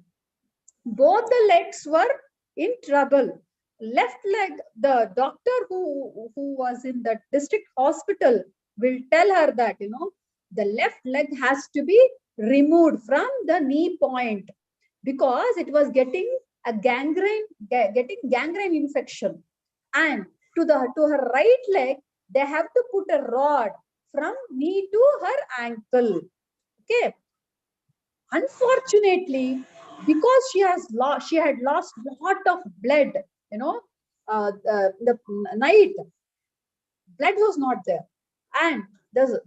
B: both the legs were in trouble. Left leg, the doctor who was in the district hospital will tell her that, the left leg has to be removed from the knee point because it was getting a getting gangrene infection. And to her right leg, they have to put a rod from knee to her ankle. Okay. Unfortunately, because she had lost lot of blood, the night blood was not there, and there's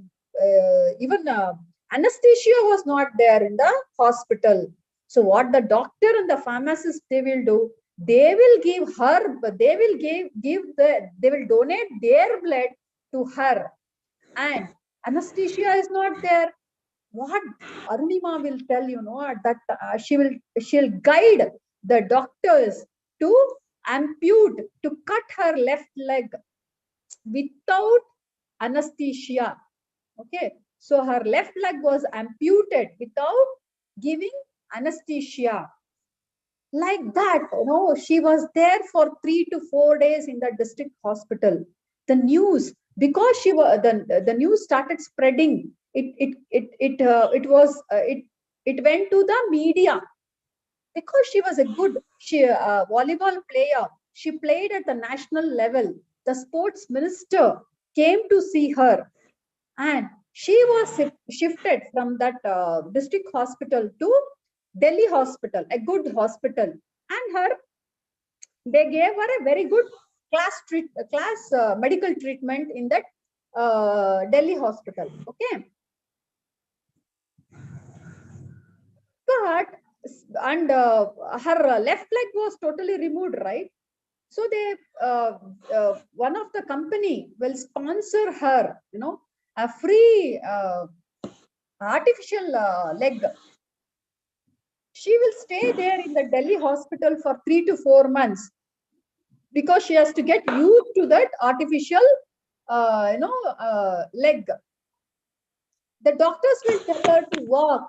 B: even anesthesia was not there in the hospital. So what the doctor and the pharmacist they will do, they will give her, they will they will donate their blood to her, and anesthesia is not there. What Arunima will tell, that she'll guide the doctors to ampute, to cut her left leg without anesthesia. Okay, so her left leg was amputated without giving anesthesia. Like that, she was there for 3 to 4 days in the district hospital. The news, because she was the news started spreading. It went to the media because she was a good volleyball player. She played at the national level. The sports minister came to see her, and she was shifted from that district hospital to Delhi hospital, a good hospital, and they gave her a very good class medical treatment in that Delhi hospital. Okay, but and her left leg was totally removed, right? So they one of the company will sponsor her, a free artificial leg. She will stay there in the Delhi hospital for 3 to 4 months because she has to get used to that artificial leg. The doctors will tell her to walk,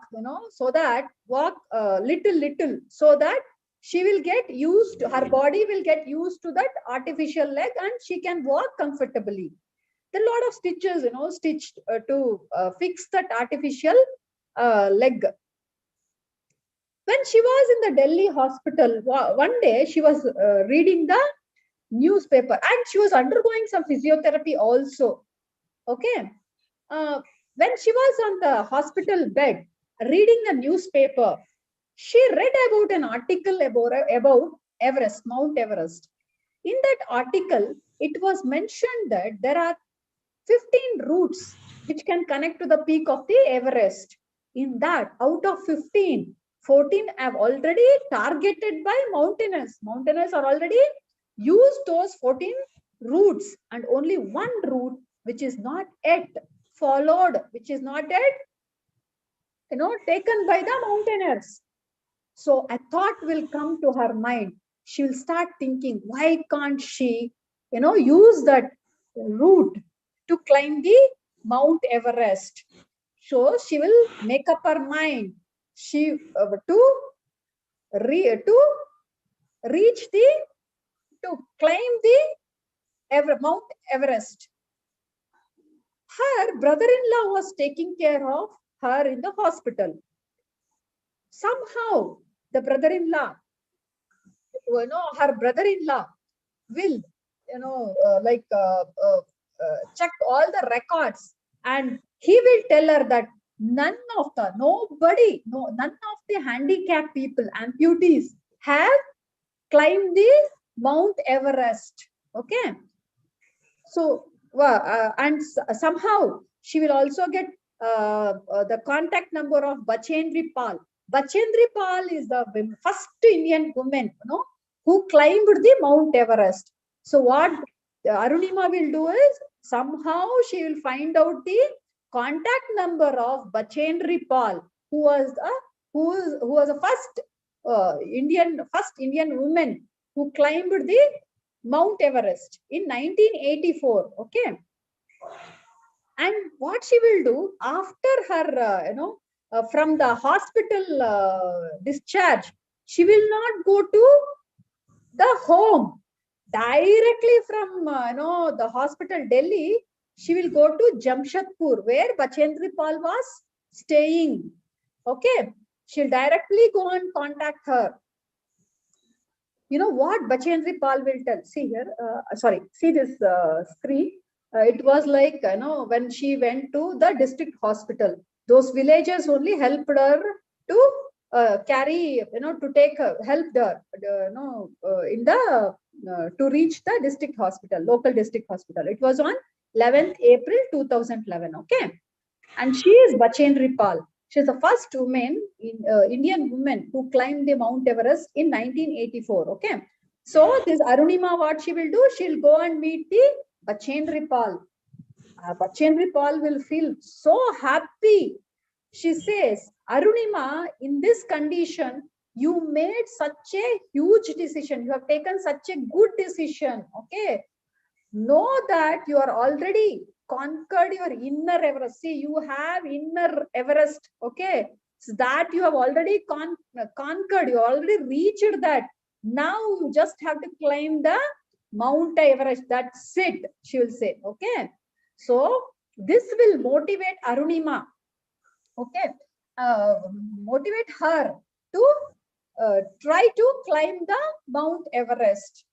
B: so that walk little, so that she will get used to, her body will get used to that artificial leg and she can walk comfortably. There are a lot of stitches, stitched to fix that artificial leg. When she was in the Delhi hospital, one day she was reading the newspaper and she was undergoing some physiotherapy also. Okay. When she was on the hospital bed reading the newspaper, she read about an article about Everest, Mount Everest. In that article, it was mentioned that there are 15 routes which can connect to the peak of the Everest. In that, out of 15, 14 have already targeted by mountaineers. Mountaineers are already used those 14 routes, and only one route which is not yet followed, which is not yet taken by the mountaineers. So a thought will come to her mind. She will start thinking, why can't she use that route to climb the Mount Everest? So she will make up her mind to climb the Mount Everest. Her brother-in-law was taking care of her in the hospital. Somehow the brother-in-law, her brother-in-law will, check all the records, and he will tell her that none of the handicapped people, amputees, have climbed the Mount Everest. Okay. So and somehow she will also get the contact number of Bachendri Pal. Bachendri Pal is the first Indian woman, who climbed the Mount Everest. So what Arunima will do is, somehow she will find out the contact number of Bachendri Pal, who was the first Indian woman who climbed the Mount Everest in 1984. Okay. And what she will do after her, from the hospital discharge, she will not go to the home directly from the hospital Delhi. She will go to Jamshedpur, where Bachendri Pal was staying. Okay, she'll directly go and contact her. You know what Bachendri Pal will tell? See here, see this screen. It was like, when she went to the district hospital, those villagers only helped her to carry, to take her, helped her, in the to reach the district hospital, local district hospital. It was on 11th April 2011. Okay, and she is Bachendri Pal. She is the first woman, Indian woman, who climbed the Mount Everest in 1984. Okay, so this Arunima, what she will do? She'll go and meet the Bachendri Pal. Bachendri Pal will feel so happy. She says, Arunima, in this condition, you made such a huge decision. You have taken such a good decision. Okay, know that you are already conquered your inner Everest. See, you have inner Everest. Okay, so that you have already conquered. You already reached that. Now you just have to climb the Mount Everest. That's it, she will say. Okay, so this will motivate Arunima. Okay, motivate her to try to climb the Mount Everest.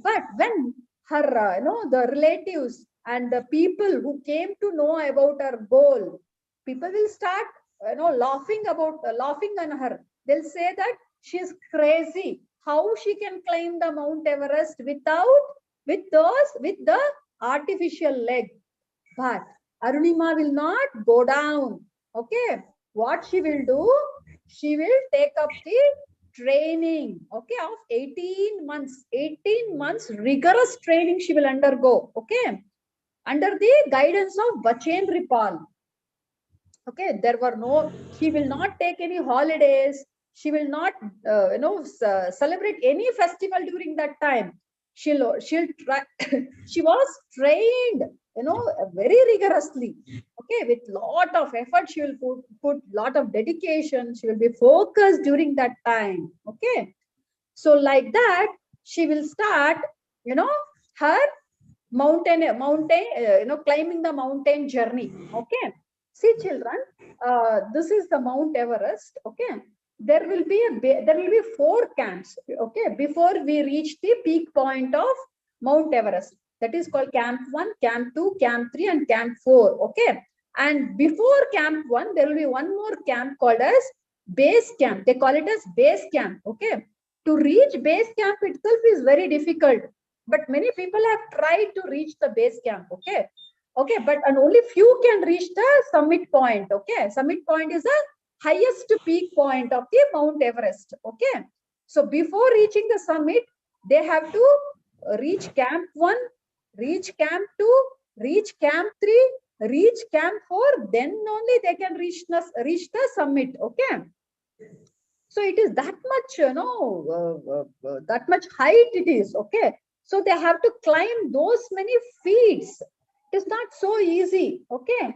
B: But when her, the relatives and the people who came to know about her goal, people will start, laughing on her. They'll say that she's crazy. How she can climb the Mount Everest with the artificial leg? But Arunima will not go down. Okay, what she will do? She will take up the training, okay, of 18 months rigorous training she will undergo. Okay, under the guidance of Bachendri Pal. Okay, she will not take any holidays. She will not, celebrate any festival during that time. She'll try. She was trained, very rigorously. Okay, with lot of effort, she will put lot of dedication. She will be focused during that time. Okay, so like that, she will start, her climbing the mountain journey. Okay, see children, this is the Mount Everest. Okay, there will be 4 camps. Okay, before we reach the peak point of Mount Everest, that is called Camp 1, Camp 2, Camp 3, and Camp 4. Okay, and before Camp 1, there will be one more camp called as Base Camp. They call it as Base Camp. Okay, to reach Base Camp itself is very difficult, but many people have tried to reach the base camp. Okay, but and only few can reach the summit point. Okay, summit point is the highest peak point of the Mount Everest. Okay, so before reaching the summit, they have to reach Camp 1, reach Camp 2, reach Camp 3, reach Camp 4. Then only they can reach the summit. Okay, so it is that much, that much height it is. Okay, so they have to climb those many feet. It is not so easy. Okay,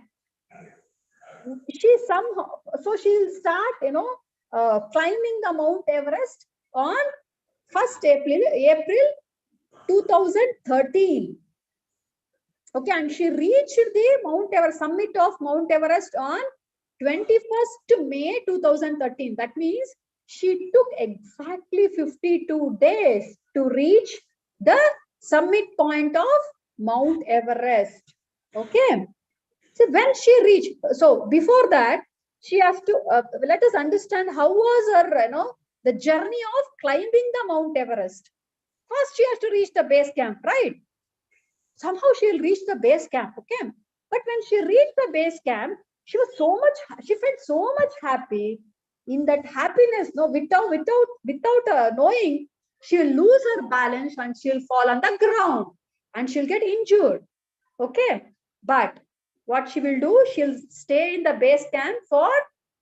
B: so she'll start, climbing the Mount Everest on 1st April 2013. Okay, and she reached the summit of Mount Everest on 21st May 2013. That means she took exactly 52 days to reach the summit point of Mount Everest. Okay, so when she reached, so before that, she has to let us understand how was her, the journey of climbing the Mount Everest. First, she has to reach the base camp, right? somehow she'll reach the base camp. Okay. But when she reached the base camp, she felt so much happy. In that happiness, no, without knowing, she'll lose her balance and she'll fall on the ground and she'll get injured. Okay. But what she will do, she'll stay in the base camp for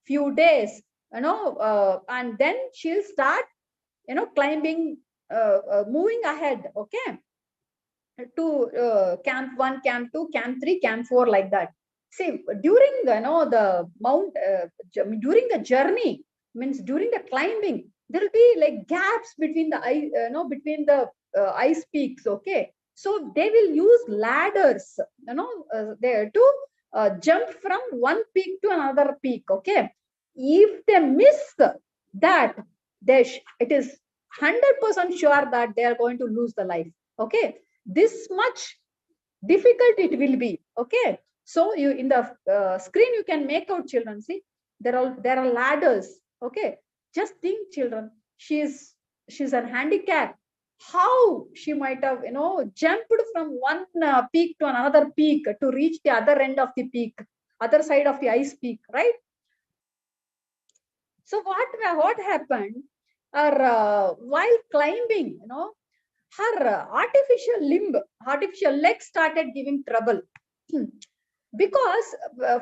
B: few days, and then she'll start, climbing, moving ahead. Okay. To camp 1, camp 2, camp 3, camp 4, like that. See, during the mount, during the journey, means during the climbing, there will be like gaps between the ice peaks. Okay. So they will use ladders, there to jump from one peak to another peak. Okay. If they miss that, it is 100% sure that they are going to lose the life. Okay. This much difficult it will be. Okay. So you, in the screen, you can make out, children. See, there are ladders. Okay. Just think, children, she's an handicap. How she might have, jumped from one peak to another peak to reach the other end of the peak, other side of the ice peak, right? So what happened? While climbing, her artificial leg started giving trouble. Because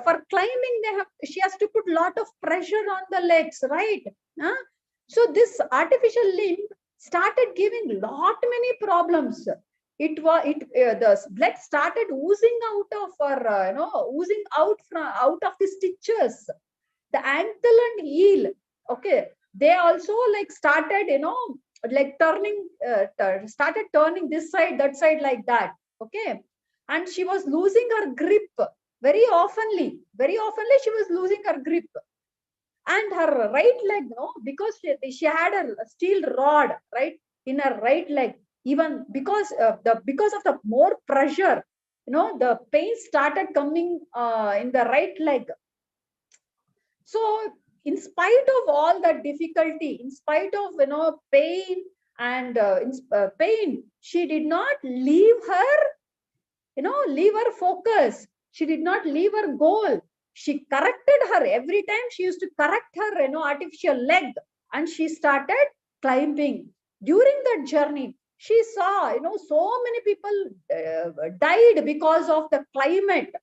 B: for climbing, she has to put lot of pressure on the legs, right? So this artificial limb started giving lot many problems. The blood started oozing out of her, oozing out of the stitches. The ankle and heel, okay, they also like started, like started turning this side, that side, like that. Okay. And she was losing her grip very oftenly she was losing her grip. And her right leg, because she had a steel rod, right, in her right leg. Even because of the more pressure, the pain started coming in the right leg. So in spite of all that difficulty, in spite of pain and pain, she did not leave her focus. She did not leave her goal. She corrected her every time. She used to correct her artificial leg, and she started climbing. During that journey, she saw so many people died because of the climate.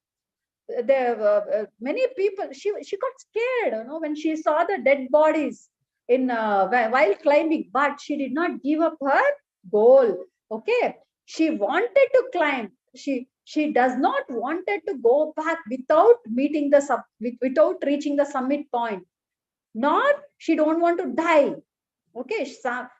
B: Many people, she got scared, when she saw the dead bodies in while climbing, but she did not give up her goal. Okay. She wanted to climb. She does not wanted to go back without meeting without reaching the summit point, nor she don't want to die. Okay.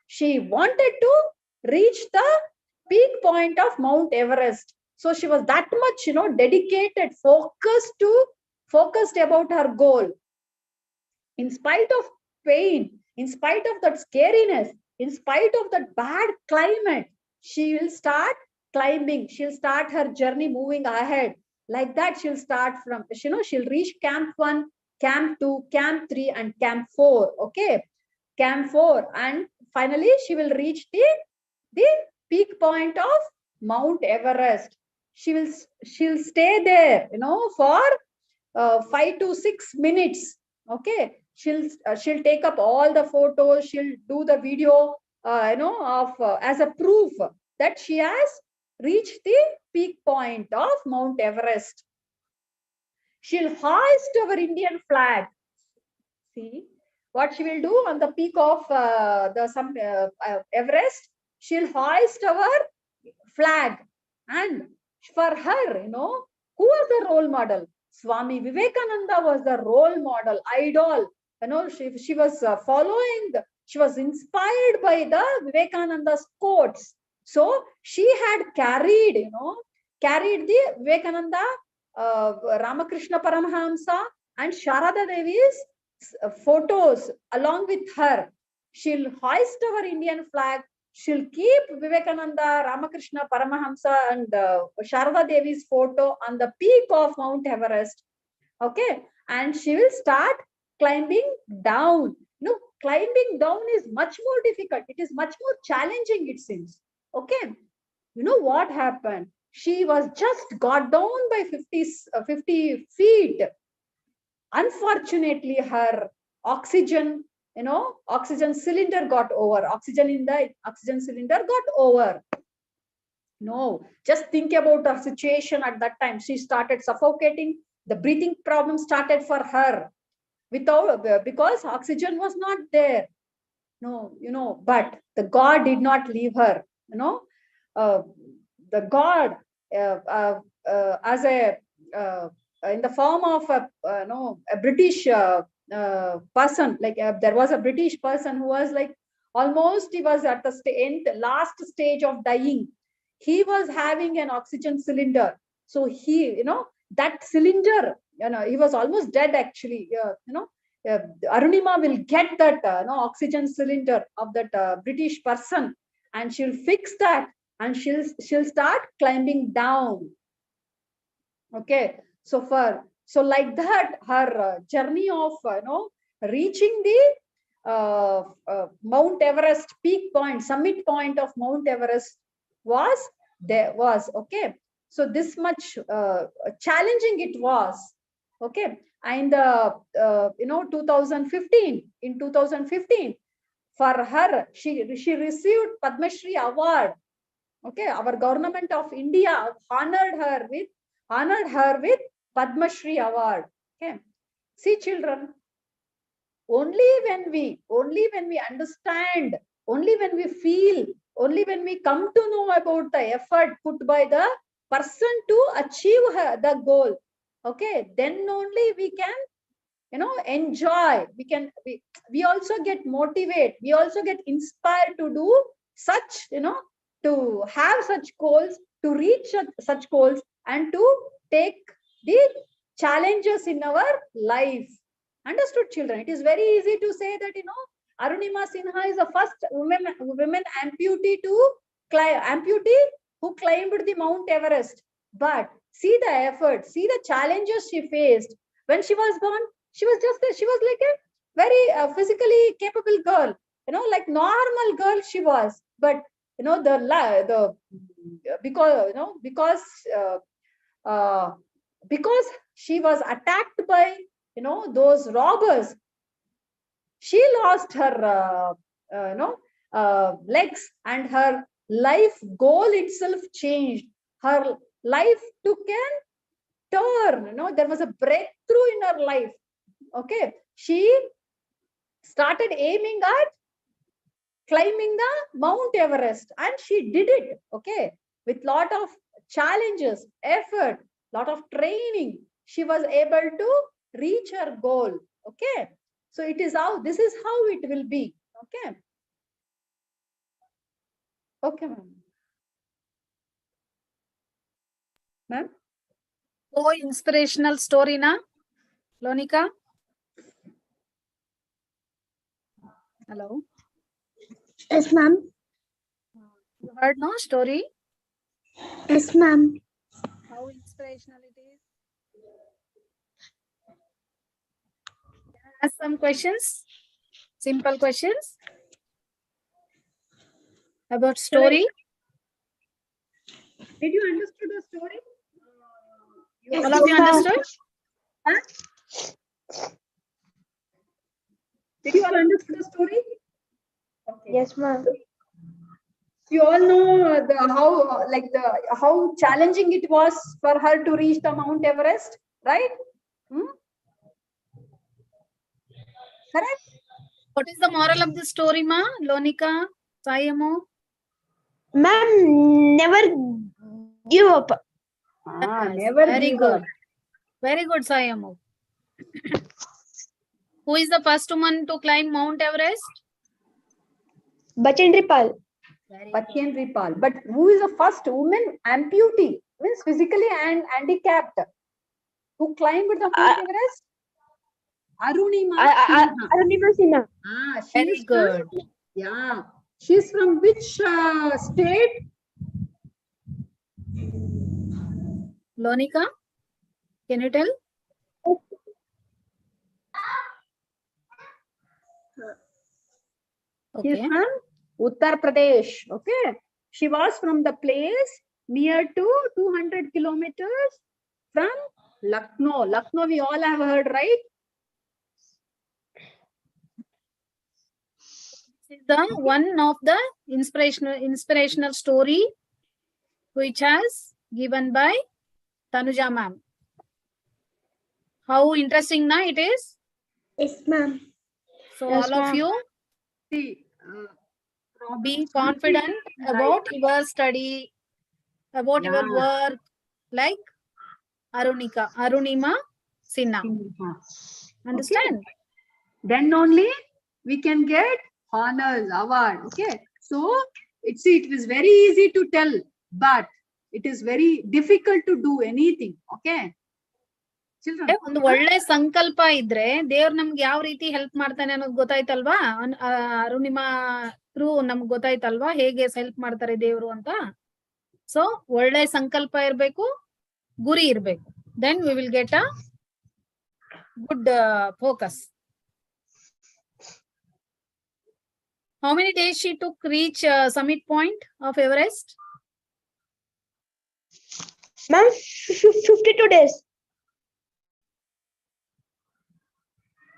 B: She wanted to reach the peak point of Mount Everest. So she was that much, dedicated, focused about her goal. In spite of pain, in spite of that scariness, in spite of that bad climate, she will start climbing. She'll start her journey moving ahead. Like that, she'll start from, she'll reach camp 1, camp 2, camp 3, and camp 4. Okay. Camp 4. And finally, she will reach the peak point of Mount Everest. She'll stay there, for 5 to 6 minutes. Okay. She'll take up all the photos. She'll do the video, as a proof that she has reached the peak point of Mount Everest. She'll hoist our Indian flag. See what she will do on the peak of Everest. She'll hoist our flag. And for her, who was the role model? Swami Vivekananda was the role model, idol. She was following, she was inspired by the Vivekananda's quotes. So she had carried the Vivekananda, Ramakrishna Paramahamsa, and Sharada Devi's photos along with her. She'll hoist our Indian flag. She'll keep Vivekananda, Ramakrishna Paramahamsa, and Sharada Devi's photo on the peak of Mount Everest. Okay. And she will start climbing down. Climbing down is much more difficult. It is much more challenging, it seems. Okay. You know what happened? she was just got down by 50 feet. Unfortunately, her oxygen, oxygen cylinder got over. Oxygen in the oxygen cylinder got over. No, just think about her situation at that time. She started suffocating. The breathing problem started for her because oxygen was not there. No, but the God did not leave her. The God, as a in the form of a British person, like there was a British person who was like almost, he was at the last stage of dying. He was having an oxygen cylinder. So he, that cylinder, he was almost dead actually. Arunima will get that oxygen cylinder of that British person, and she'll fix that, and she'll start climbing down. Okay, so like that, her journey of reaching the Mount Everest peak point, summit point of Mount Everest was okay. So this much challenging it was. Okay, and 2015, in 2015, for her, she received Padma Shri award. Okay, our government of India honored her with Padma Shri award. Okay, see children, only when we understand, only when we feel, only when we come to know about the effort put by the person to achieve the goal, okay, then only we can enjoy. We also get motivated, we also get inspired to do such, to have such goals, to reach such goals, and to take the challenges in our life. Understood, children? It is very easy to say that Arunima Sinha is the first women amputee who climbed the Mount Everest. But see the effort, see the challenges she faced. When she was born, she was like a very physically capable girl, like normal girl she was. But because she was attacked by those robbers, she lost her legs, and her life goal itself changed. Her life took a turn. There was a breakthrough in her life. Okay, she started aiming at climbing the Mount Everest, and she did it. Okay, with lot of challenges, effort, lot of training, she was able to reach her goal. Okay, so this is how it will be. Okay, okay, ma'am.
A: Oh, inspirational story na, Lonika? Hello.
C: Yes, ma'am.
A: You heard no story?
C: Yes, ma'am.
A: How inspirational it is. Can I ask some questions? Simple questions about story.
B: Did you understood the story?
A: All of you understood?
B: Huh? Did you all understood the story? Okay.
C: Yes, ma'am.
B: You all know how challenging it was for her to reach the Mount Everest, right? Correct?
A: What is the moral of the story, ma? Lonika, Sayamo?
C: Ma'am, never give up.
B: Never
A: Very
B: give
A: good.
B: up.
A: Very good, Sayamo. Who is the first woman to climb Mount Everest?
C: Bachendri
B: Vachana Jyoti. But who is the first woman amputee, means physically and handicapped, who climbed the Mount Everest? Arunima Sinha.
C: Arunima Sinha.
A: Very good.
B: Yeah. She's from which state?
A: Lonika, can you tell?
B: She's
A: Okay.
B: from Uttar Pradesh. Okay. She was from the place near to 200 kilometers from Lucknow. Lucknow, we all have heard, right?
A: This is the one of the inspirational story which has given by Tanuja ma'am. How interesting na it is?
C: Yes, ma'am.
A: So
C: Yes,
A: all of
C: ma'am.
A: you
B: See,
A: be confident about your study, about your
B: Yeah.
A: work, like Arunima Sinha. Understand?
B: Then only we can get honors, award. Okay. So it is very easy to tell, but it is very difficult to do anything. Okay. Children.
A: ಒಂದು ಒಳ್ಳೆ ಸಂಕಲ್ಪ ಇದ್ರೆ ದೇವ್ರು ನಮ್ಗೆ ಯಾವ ರೀತಿ help ಮಾಡ್ತಾನೆ ಅನ್ನೋದು ಗೊತ್ತಾಯ್ತಲ್ವಾ? ಅರುಣಿಮಾ ಥ್ರೂ ನಮ್ಗೆ ಗೊತ್ತಾಯ್ತಲ್ವಾ ಹೇಗೆ ಹೆಲ್ಪ್ ಮಾಡ್ತಾರೆ ದೇವ್ರು ಅಂತ. ಸೊ ಒಳ್ಳೆ ಸಂಕಲ್ಪ ಇರ್ಬೇಕು, ಗುರಿ ಇರ್ಬೇಕು. Then we will get a good focus. How many days she took reach summit point of Everest?
C: Ma'am, 52 days.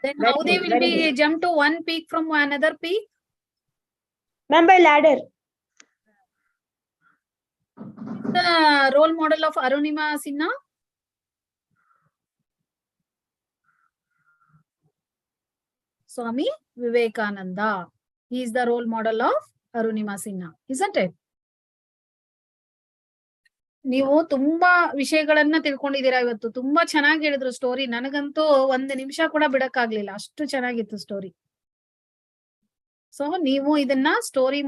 A: Then
B: Very
A: how they
B: good,
A: will
B: very
A: be
B: good.
A: jump to one peak from another peak?
C: Ma'am, by ladder.
A: The role model of Arunima Sinha? Swami Vivekananda. He is the role model of Arunima Sinha, isn't it? ನೀವು ತುಂಬಾ ವಿಷಯಗಳನ್ನ ತಿಳ್ಕೊಂಡಿದ್ದೀರಾ ಇವತ್ತು. ತುಂಬಾ ಚೆನ್ನಾಗಿ ಹೇಳಿದ್ರು story. ನನಗಂತೂ ಒಂದು ನಿಮಿಷ ಕೂಡ ಬಿಡಕ್ಕಾಗ್ಲಿಲ್ಲ, ಅಷ್ಟು ಚೆನ್ನಾಗಿತ್ತು ಸ್ಟೋರಿ. ಸೊ ನೀವು ಇದನ್ನ ಸ್ಟೋರಿ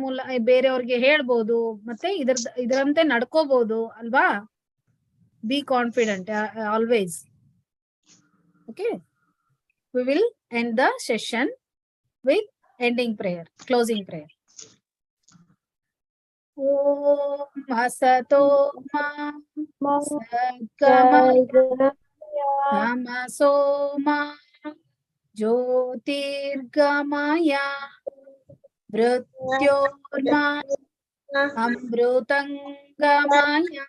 A: ಬೇರೆಯವ್ರಿಗೆ ಹೇಳ್ಬೋದು, ಮತ್ತೆ ಇದರಂತೆ ನಡ್ಕೋಬಹುದು ಅಲ್ವಾ? Be confident always. Okay, we will end the session with ending prayer, closing prayer. Om asato ma sadgamaya tamaso ma jyotirgamaya mrityorma amrutangamaya.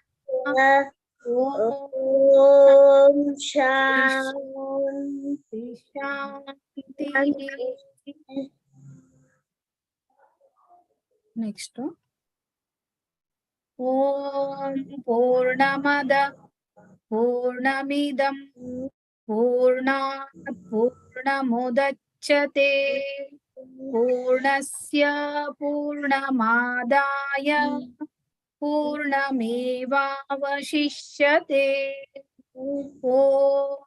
C: Om Shanti.
A: Shanti. Next. Om Purnamada Purnamidam Purnat Purnamudachyate Purnasya Purnamadaya Purnamevavashishyate. Om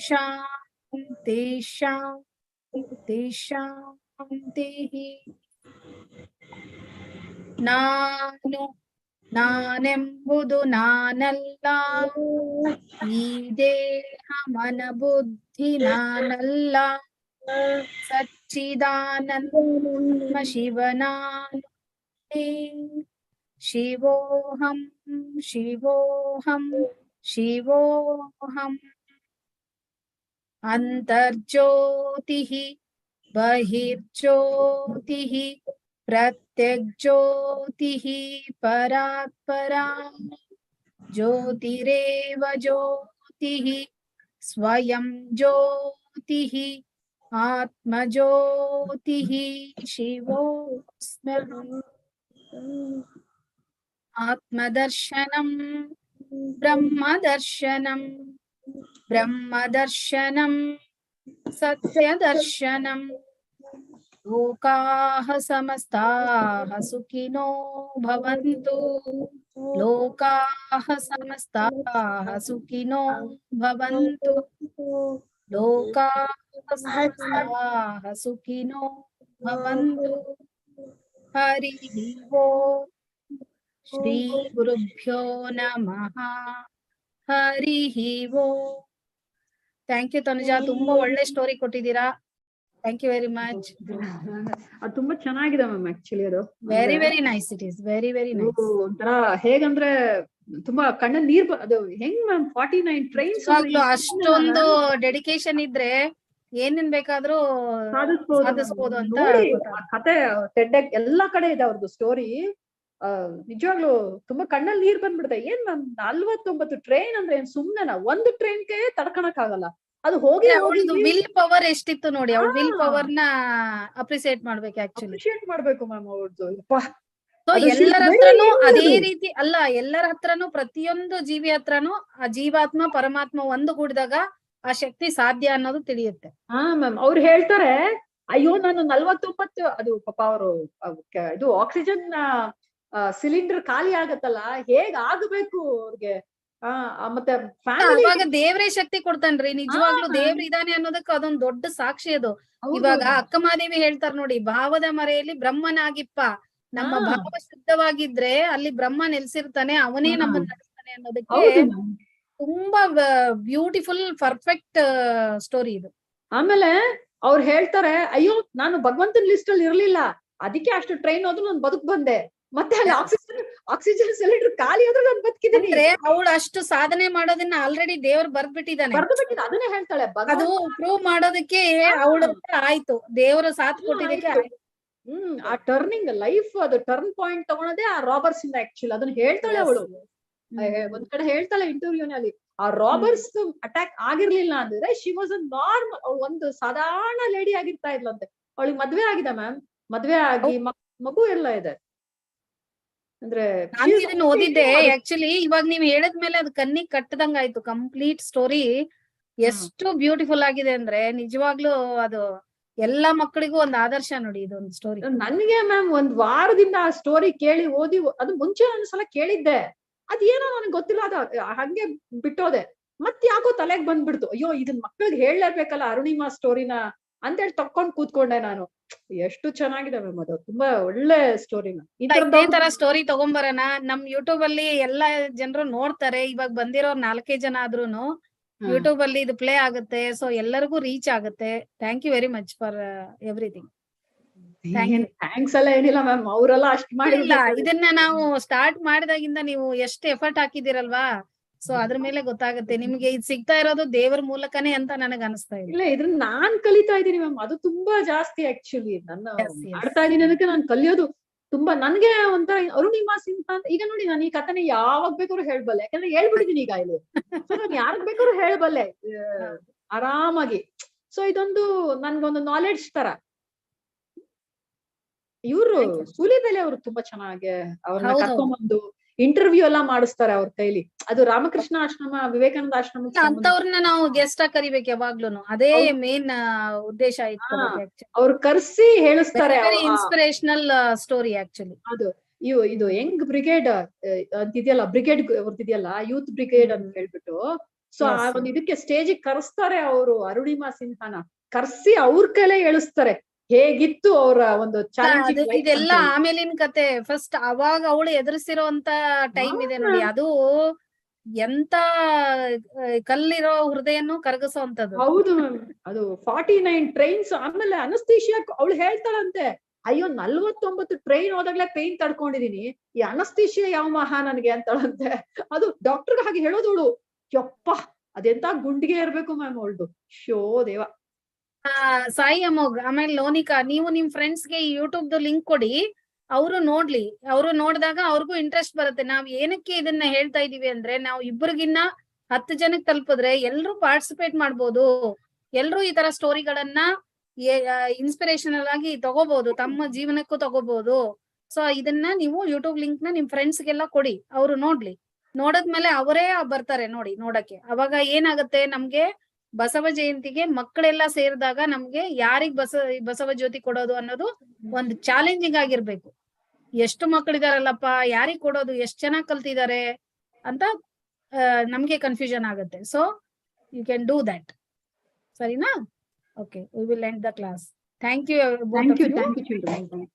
A: Shanti Shanti Shanti. ನಾನೆಂಬುದು ನಾನಲ್ಲ, ಈ ದೇಹ ಮನ ಬುದ್ಧಿ ನಾನಲ್ಲ, ಸಚ್ಚಿದಾನಂದ ಶಿವನಾನು ಶಿವೋಹಂ ಶಿವೋಹಂ ಶಿವೋಹಂ. ಅಂತರ್ಜ್ಯೋತಿ ಬಹಿರ್ಜ್ಯೋತಿ ಪ್ರತ್ಯಗ್ಜ್ಯೋತಿ ಪರಾತ್ಪರಾ ಜ್ಯೋತಿರೇವ ಜ್ಯೋತಿ ಸ್ವಯಂ ಜ್ಯೋತಿ ಆತ್ಮಜ್ಯೋತಿ ಶಿವೋಸ್ಮ್ಯಹಂ. ಆತ್ಮದರ್ಶನಂ ಬ್ರಹ್ಮದರ್ಶನಂ ಬ್ರಹ್ಮದರ್ಶನಂ ಸತ್ಯದರ್ಶನಂ. ಲೋಕಾಃ ಸಮಸ್ತಾಃ ಸುಖಿನೋ ಭವಂತು, ಲೋಕಾಃ ಸಮಸ್ತಾಃ ಸುಖಿನೋ ಭವಂತು, ಲೋಕಾಃ ಸಮಸ್ತಾಃ ಸುಖಿನೋ ಭವಂತು. ಹರಿ ಓಂ. ಶ್ರೀ ಗುರುಭ್ಯೋ ನಮಃ. ಹರಿ ಓಂ. ಥ್ಯಾಂಕ್ ಯು ತನುಜಾ, ತುಂಬಾ ಒಳ್ಳೆ ಸ್ಟೋರಿ ಕೊಟ್ಟಿದ್ದೀರಾ. Thank you very much.
B: ಅದು ತುಂಬಾ ಚೆನ್ನಾಗಿದೆ ಮ್ಯಾಮ್. ಆಕ್ಚುಲಿ ಅದು
A: very very nice. It is very very nice.
B: ಒಂಥರ ಹೇಗಂದ್ರೆ ತುಂಬಾ ಕಣ್ಣಲ್ಲಿ ನೀರ್ ಅದು ಹೆಂಗ್ ಮ್ಯಾಮ್ 49 ಟ್ರೈನ್ಸ್
A: ಅಷ್ಟೊಂದು ಡೆಡಿಕೇಶನ್ ಇದ್ರೆ ಏನೇನ್ ಬೇಕಾದ್ರೂ ಸಾಧಿಸಬಹುದು ಅಂತ
B: ನೋಡಿ. ಆ ಕತೆ ಟೆಡ್ ಎಲ್ಲಾ ಕಡೆ ಇದೆ ಅವ್ರದ್ದು ಸ್ಟೋರಿ. ನಿಜವಾಗ್ಲೂ ತುಂಬಾ ಕಣ್ಣಲ್ಲಿ ನೀರ್ ಬಂದ್ಬಿಡುತ್ತೆ. ಏನ್ ಮ್ಯಾಮ್ 49 ಟ್ರೈನ್ ಅಂದ್ರೆ ಏನ್ ಸುಮ್ನೆನಾ? ಒಂದು ಟ್ರೈನ್ಗೆ ತಡ್ಕೊಳಕ್ ಆಗಲ್ಲ. ಅದು ಹೋಗಿ
A: ಅವಳದು ವಿಲ್ ಪವರ್ ಎಷ್ಟಿತ್ತು ನೋಡಿ, ಅವಳ ವಿಲ್
B: ಹಾ.
A: ಪವರ್ ನ ಅಪ್ರಿಸಿಯೇಟ್ ಮಾಡ್ಬೇಕು ಆಕ್ಚುಲಿ.
B: ಅಪ್ರಿಶಿಯೇಟ್ ಮಾಡ್ಬೇಕು ಮ್ಯಾಮ್ ಅವ್ರದ್ದು.
A: ಸೊ
B: ಅದು she is
A: ಎಲ್ಲರ
B: very
A: ಹತ್ರನು
B: able
A: ಅದೇ
B: ಅದು.
A: ರೀತಿ ಅಲ್ಲ, ಎಲ್ಲರ ಹತ್ರನು ಪ್ರತಿಯೊಂದು ಜೀವಿ ಹತ್ರನು ಆ ಜೀವಾತ್ಮ ಪರಮಾತ್ಮ ಒಂದು ಕೂಡಿದಾಗ ಆ ಶಕ್ತಿ ಸಾಧ್ಯ ಅನ್ನೋದು ತಿಳಿಯುತ್ತೆ.
B: ಹಾ ಮ್ಯಾಮ್, ಅವ್ರು ಹೇಳ್ತಾರೆ ಅಯ್ಯೋ ನಾನು 49 ಅದು ಪಾಪ ಅವರು ಇದು ಆಕ್ಸಿಜನ್ ಸಿಲಿಂಡರ್ ಖಾಲಿ ಆಗತ್ತಲ್ಲ, ಹೇಗ್ ಆಗ್ಬೇಕು ಅವ್ರಿಗೆ. ಮತ್ತೆ ಫ್ಯಾಮಿಲಿ.
A: ಅವಾಗ ದೇವ್ರೇ ಶಕ್ತಿ ಕೊಡ್ತಾನ್ರಿ, ನಿಜವಾಗ್ಲೂ ದೇವ್ರ ಇದಾನೆ ಅನ್ನೋದಕ್ಕೆ ಅದೊಂದ್ ದೊಡ್ಡ ಸಾಕ್ಷಿ ಅದು. ಇವಾಗ ಅಕ್ಕ ಮಹಾದೇವಿ ಹೇಳ್ತಾರ ನೋಡಿ, ಭಾವದ ಮರೆಯಲ್ಲಿ ಬ್ರಹ್ಮನಾಗಿಪ್ಪ, ನಮ್ಮ ಭಾವ ಶುದ್ಧವಾಗಿದ್ರೆ ಅಲ್ಲಿ ಬ್ರಹ್ಮ ನೆಲೆಸಿರ್ತಾನೆ, ಅವನೇ ನಮ್ಮನ್ನ ನಡೆಸ್ತಾನೆ ಅನ್ನೋದಕ್ಕೆ ತುಂಬಾ ಬ್ಯೂಟಿಫುಲ್ ಪರ್ಫೆಕ್ಟ್ ಸ್ಟೋರಿ ಇದು.
B: ಆಮೇಲೆ ಅವ್ರು ಹೇಳ್ತಾರೆ ಅಯ್ಯೋ ನಾನು ಭಗವಂತನ ಲಿಸ್ಟ್ ಅಲ್ಲಿ ಇರ್ಲಿಲ್ಲ, ಅದಕ್ಕೆ ಅಷ್ಟು ಟ್ರೈನ್ ಹೋದ್ರು ನಾನು ಬದುಕ್ ಬಂದೆ, ಮತ್ತೆ ಅಲ್ಲಿ ಆಕ್ಸಿಜನ್ ಸಿಲಿಂಡರ್ ಖಾಲಿ ಆದ್ರೂ ನಾನು ಬದುಕಿದ್ದೀನಿ.
A: ಅಂದ್ರೆ ಅವಳು ಅಷ್ಟು ಸಾಧನೆ ಮಾಡೋದನ್ನ ಆಲ್ರೆಡಿ ದೇವ್ರು ಬರ್ದ್ಬಿಟ್ಟಿದ್ದಾನೆ.
B: ಅದನ್ನೇ ಹೇಳ್ತಾಳೆ.
A: ಅದು ಪ್ರೂವ್ ಮಾಡೋದಕ್ಕೆ ಅವಳ ಆಯ್ತು, ದೇವರ ಸಾಥ್ ಕೊಟ್ಟಿದ್ದಕ್ಕೆ.
B: ಆ ಟರ್ನಿಂಗ್ ಲೈಫ್, ಅದು ಟರ್ನ್ ಪಾಯಿಂಟ್ ತಗೊಳೋದೇ ಆ ರಾಬರ್ಸ್ ಇಂದ ಆಕ್ಚುಲಿ. ಅದನ್ನ ಹೇಳ್ತಾಳೆ ಅವಳು. ಒಂದ್ ಕಡೆ ಹೇಳ್ತಾಳೆ ಇಂಟರ್ವ್ಯೂನಲ್ಲಿ, ಆ ರಾಬರ್ಸ್ ಅಟ್ಯಾಕ್ ಆಗಿರ್ಲಿಲ್ಲ ಅಂದ್ರೆ ಶಿ ವಾಸ್ ಅ ನಾರ್ಮಲ್, ಒಂದು ಸಾಧಾರಣ ಲೇಡಿ ಆಗಿರ್ತಾ ಇದ್ಲಂತೆ. ಅವಳಿಗೆ ಮದ್ವೆ ಆಗಿದೆ ಮ್ಯಾಮ್, ಮದ್ವೆ ಆಗಿ ಮಗು ಎಲ್ಲ ಇದೆ. ಅಂದ್ರೆ
A: ನಾನು ಇದನ್ನ ಓದಿದ್ದೆ ಆಕ್ಚುಲಿ, ಇವಾಗ ನೀವ್ ಹೇಳದ್ಮೇಲೆ ಅದು ಕಣ್ಣಿಗೆ ಕಟ್ಟದಂಗ ಆಯ್ತು. ಕಂಪ್ಲೀಟ್ ಸ್ಟೋರಿ ಎಷ್ಟು ಬ್ಯೂಟಿಫುಲ್ ಆಗಿದೆ ಅಂದ್ರೆ ನಿಜವಾಗ್ಲೂ ಅದು ಎಲ್ಲಾ ಮಕ್ಕಳಿಗೂ ಒಂದು ಆದರ್ಶ ನೋಡಿ ಇದೊಂದು ಸ್ಟೋರಿ.
B: ನನ್ಗೆ ಮ್ಯಾಮ್ ಒಂದ್ ವಾರದಿಂದ ಆ ಸ್ಟೋರಿ ಕೇಳಿ ಓದಿ, ಅದು ಮುಂಚೆ ಒಂದ್ಸಲ ಕೇಳಿದ್ದೆ, ಅದೇನೋ ನನಗೆ ಗೊತ್ತಿಲ್ಲ, ಅದು ಹಂಗೆ ಬಿಟ್ಟೋದೆ. ಮತ್ ಯಾಕೋ ತಲೆಗ್ ಬಂದ್ಬಿಡ್ತು, ಅಯ್ಯೋ ಇದನ್ ಮಕ್ಕಳಿಗೆ ಹೇಳಲೇಬೇಕಲ್ಲ ಅರುಣಿಮಾ ಸ್ಟೋರಿನ ಅಂತೇಳಿ ತಕೊಂಡ್ ಕೂತ್ಕೊಂಡೆ ನಾನು. ಎಷ್ಟು ಚೆನ್ನಾಗಿದೆ ಮ್ಯಾಮ್, ಅದು ತುಂಬಾ ಒಳ್ಳೆ ಸ್ಟೋರಿನ.
A: ಇದೇ ತರ ಸ್ಟೋರಿ ತಗೊಂಬರೋಣ, ನಮ್ ಯೂಟ್ಯೂಬ್ ಅಲ್ಲಿ ಎಲ್ಲಾ ಜನರು ನೋಡ್ತಾರೆ. ಇವಾಗ ಬಂದಿರೋ 4 ಜನ ಆದ್ರೂನು ಯೂಟ್ಯೂಬ್ ಅಲ್ಲಿ ಇದು ಪ್ಲೇ ಆಗುತ್ತೆ, ಸೊ ಎಲ್ಲರಿಗೂ ರೀಚ್ ಆಗುತ್ತೆ. Thank you very much for everything.
B: Thanks ಎಲ್ಲ ಏನಿಲ್ಲ ಮ್ಯಾಮ್, ಅವರೆಲ್ಲ ಅಷ್ಟ್ ಮಾಡಿಲ್ಲ.
A: ಇದನ್ನ ನಾವು ಸ್ಟಾರ್ಟ್ ಮಾಡಿದಾಗಿಂದ ನೀವು ಎಷ್ಟು ಎಫರ್ಟ್ ಹಾಕಿದಿರಲ್ವಾ, ಸೊ ಅದ್ರ ಮೇಲೆ ಗೊತ್ತಾಗುತ್ತೆ ನಿಮ್ಗೆ ಇದು ಸಿಗ್ತಾ ಇರೋದು ದೇವರ ಮೂಲಕನೇ ಅಂತ ನನಗ್ ಅನಿಸ್ತಾ ಇದೆ.
B: ಇಲ್ಲ, ಇದ್ರನ್ನ ನಾನ್ ಕಲಿತಾ ಇದ್ದೀನಿ ಮ್ಯಾಮ್, ಅದು ತುಂಬಾ ಜಾಸ್ತಿ ಆಕ್ಚುಲಿ. ನನ್ನ ಮಾಡ್ತಾ ಇದೀನಿ ಅದಕ್ಕೆ ನಾನು ಕಲಿಯೋದು ತುಂಬಾ. ನನ್ಗೆ ಒಂಥರ ಅರುಣಿಮಾ ಸಿಂಹ ಅಂತ, ಈಗ ನೋಡಿ ನಾನು ಈ ಕಥೆನ ಯಾವಾಗ ಬೇಕಾದ್ರೂ ಹೇಳ್ಬಲ್ಲೆ, ಯಾಕಂದ್ರೆ ಹೇಳ್ಬಿಟ್ಟಿದೀನಿ ಈಗ ಇಲ್ಲಿ. ಸೊ ನಾನು ಯಾರಿಗ್ ಬೇಕಾದ್ರೂ ಹೇಳ್ಬಲ್ಲೆ ಆರಾಮಾಗಿ. ಸೊ ಇದೊಂದು ನನ್ಗೊಂದು ನಾಲೆಡ್ಜ್ ತರ. ಇವ್ರು ಸೂಲಿಬೆಲೆ ಅವರು ತುಂಬಾ ಚೆನ್ನಾಗಿ ಅವ್ರನ್ನ ಕರ್ಕೊಂಡ್ಬಂದು ಇಂಟರ್ವ್ಯೂ ಎಲ್ಲಾ ಮಾಡಿಸ್ತಾರೆ ಅವ್ರ ಕೈಲಿ. ಅದು ರಾಮಕೃಷ್ಣ ಆಶ್ರಮ, ವಿವೇಕಾನಂದ ಆಶ್ರಮ
A: ಅಂತವ್ರನ್ನ ನಾವು ಗೆಸ್ಟ್ ಆಗಿ ಕರಿಬೇಕು ಯಾವಾಗ್ಲೂನು, ಅದೇ ಮೇನ್ ಉದ್ದೇಶ ಇಟ್ಕೋಬೇಕು.
B: ಅವ್ರು ಕರ್ಸಿ ಹೇಳಿಸ್ತಾರೆ.
A: ಇನ್ಸ್ಪಿರೇಷನಲ್ ಸ್ಟೋರಿ ಆಕ್ಚುಲಿ
B: ಅದು. ಇದು ಯಂಗ್ ಬ್ರಿಗೇಡ್ ಅಂತಿದೆಯಲ್ಲ, ಬ್ರಿಗೇಡ್ ಅವ್ರದ್ದಿದೆಯಲ್ಲ, ಯೂತ್ ಬ್ರಿಗೇಡ್ ಅಂತ ಹೇಳ್ಬಿಟ್ಟು. ಸೊ ಆ ಒಂದು ಇದಕ್ಕೆ ಸ್ಟೇಜ್ ಕರೆಸ್ತಾರೆ ಅವರು ಅರುಣಿಮಾ ಸಿನ್ಹಾನ, ಕರ್ಸಿ ಅವ್ರ ಕೈಲೇ ಹೇಳಿಸ್ತಾರೆ ಹೇಗಿತ್ತು ಅವರ ಒಂದು ಚಾಲೆಂಜಿಂಗ್ ಲೈಫ್.
A: ಇದೆಲ್ಲ ಆಮೇಲಿನ ಕತೆ. ಫಸ್ಟ್ ಅವಾಗ ಅವಳು ಎದುರಿಸಿರೋಂತ ಟೈಮ್ ಇದೆ ನೋಡಿ, ಅದು ಎಂತ ಕಲ್ಲಿರೋ ಹೃದಯನು ಕರಗಿಸೋಂತದ್ದು.
B: ಹೌದು ಮ್ಯಾಮ್, ಅದು 49 ಟ್ರೈನ್ಸ್. ಆಮೇಲೆ ಅನಸ್ತೇಶಿಯಾ ಅವಳು ಹೇಳ್ತಾಳಂತೆ, ಅಯ್ಯೋ 49 ಟ್ರೈನ್ ಹೋದಾಗ್ಲೇ ಪೇನ್ ತಡ್ಕೊಂಡಿದೀನಿ, ಈ ಅನಸ್ತೇಶಿಯಾ ಯಾವ ಮಹಾ ನನ್ಗೆ ಅಂತಾಳಂತೆ. ಅದು ಡಾಕ್ಟರ್ಗೆ ಹಾಗೆ ಹೇಳೋದವಳು. ಯಪ್ಪ, ಅದೆಂತ ಗುಂಡಿಗೆ ಇರ್ಬೇಕು ಮ್ಯಾಮ್ ಅವಳ್ದು. ಶೋ ದೇವ.
A: ಸಾಯಿ ಅಮೋಘ್, ಆಮೇಲೆ ಲೋನಿಕಾ, ನೀವು ನಿಮ್ ಫ್ರೆಂಡ್ಸ್ ಗೆ ಯೂಟ್ಯೂಬ್ ಲಿಂಕ್ ಕೊಡಿ, ಅವರು ನೋಡ್ಲಿ. ಅವರು ನೋಡಿದಾಗ ಅವ್ರಿಗೂ ಇಂಟ್ರೆಸ್ಟ್ ಬರುತ್ತೆ. ನಾವ್ ಏನಕ್ಕೆ ಇದನ್ನ ಹೇಳ್ತಾ ಇದೀವಿ ಅಂದ್ರೆ, ನಾವು ಇಬ್ಬರಿಗಿನ್ನ 10 ಜನಕ್ಕೆ ತಲುಪಿದ್ರೆ ಎಲ್ರು ಪಾರ್ಟಿಸಿಪೇಟ್ ಮಾಡ್ಬೋದು, ಎಲ್ರು ಈ ತರ ಸ್ಟೋರಿಗಳನ್ನ ಇನ್ಸ್ಪಿರೇಷನಲ್ ಆಗಿ ತಗೋಬಹುದು, ತಮ್ಮ ಜೀವನಕ್ಕೂ ತಗೋಬಹುದು. ಸೊ ಇದನ್ನ ನೀವು ಯೂಟ್ಯೂಬ್ ಲಿಂಕ್ ನ ನಿಮ್ ಫ್ರೆಂಡ್ಸ್ ಗೆಲ್ಲ ಕೊಡಿ, ಅವ್ರು ನೋಡ್ಲಿ. ನೋಡದ್ಮೇಲೆ ಅವರೇ ಬರ್ತಾರೆ ನೋಡಕ್ಕೆ. ಅವಾಗ ಏನಾಗುತ್ತೆ, ನಮ್ಗೆ ಬಸವ ಜಯಂತಿಗೆ ಮಕ್ಕಳೆಲ್ಲ ಸೇರಿದಾಗ ನಮ್ಗೆ ಯಾರಿಗ್ ಬಸವ ಜ್ಯೋತಿ ಕೊಡೋದು ಅನ್ನೋದು ಒಂದು ಚಾಲೆಂಜಿಂಗ್ ಆಗಿರ್ಬೇಕು. ಎಷ್ಟು ಮಕ್ಕಳಿದಾರಲ್ಲಪ್ಪ, ಯಾರಿಗ್ ಕೊಡೋದು, ಎಷ್ಟ್ ಚೆನ್ನಾಗ್ ಕಲ್ತಿದ್ದಾರೆ ಅಂತ ನಮ್ಗೆ ಕನ್ಫ್ಯೂಷನ್ ಆಗುತ್ತೆ. So you can do that. ಸರಿನಾ? Okay, we will end the class. Thank you.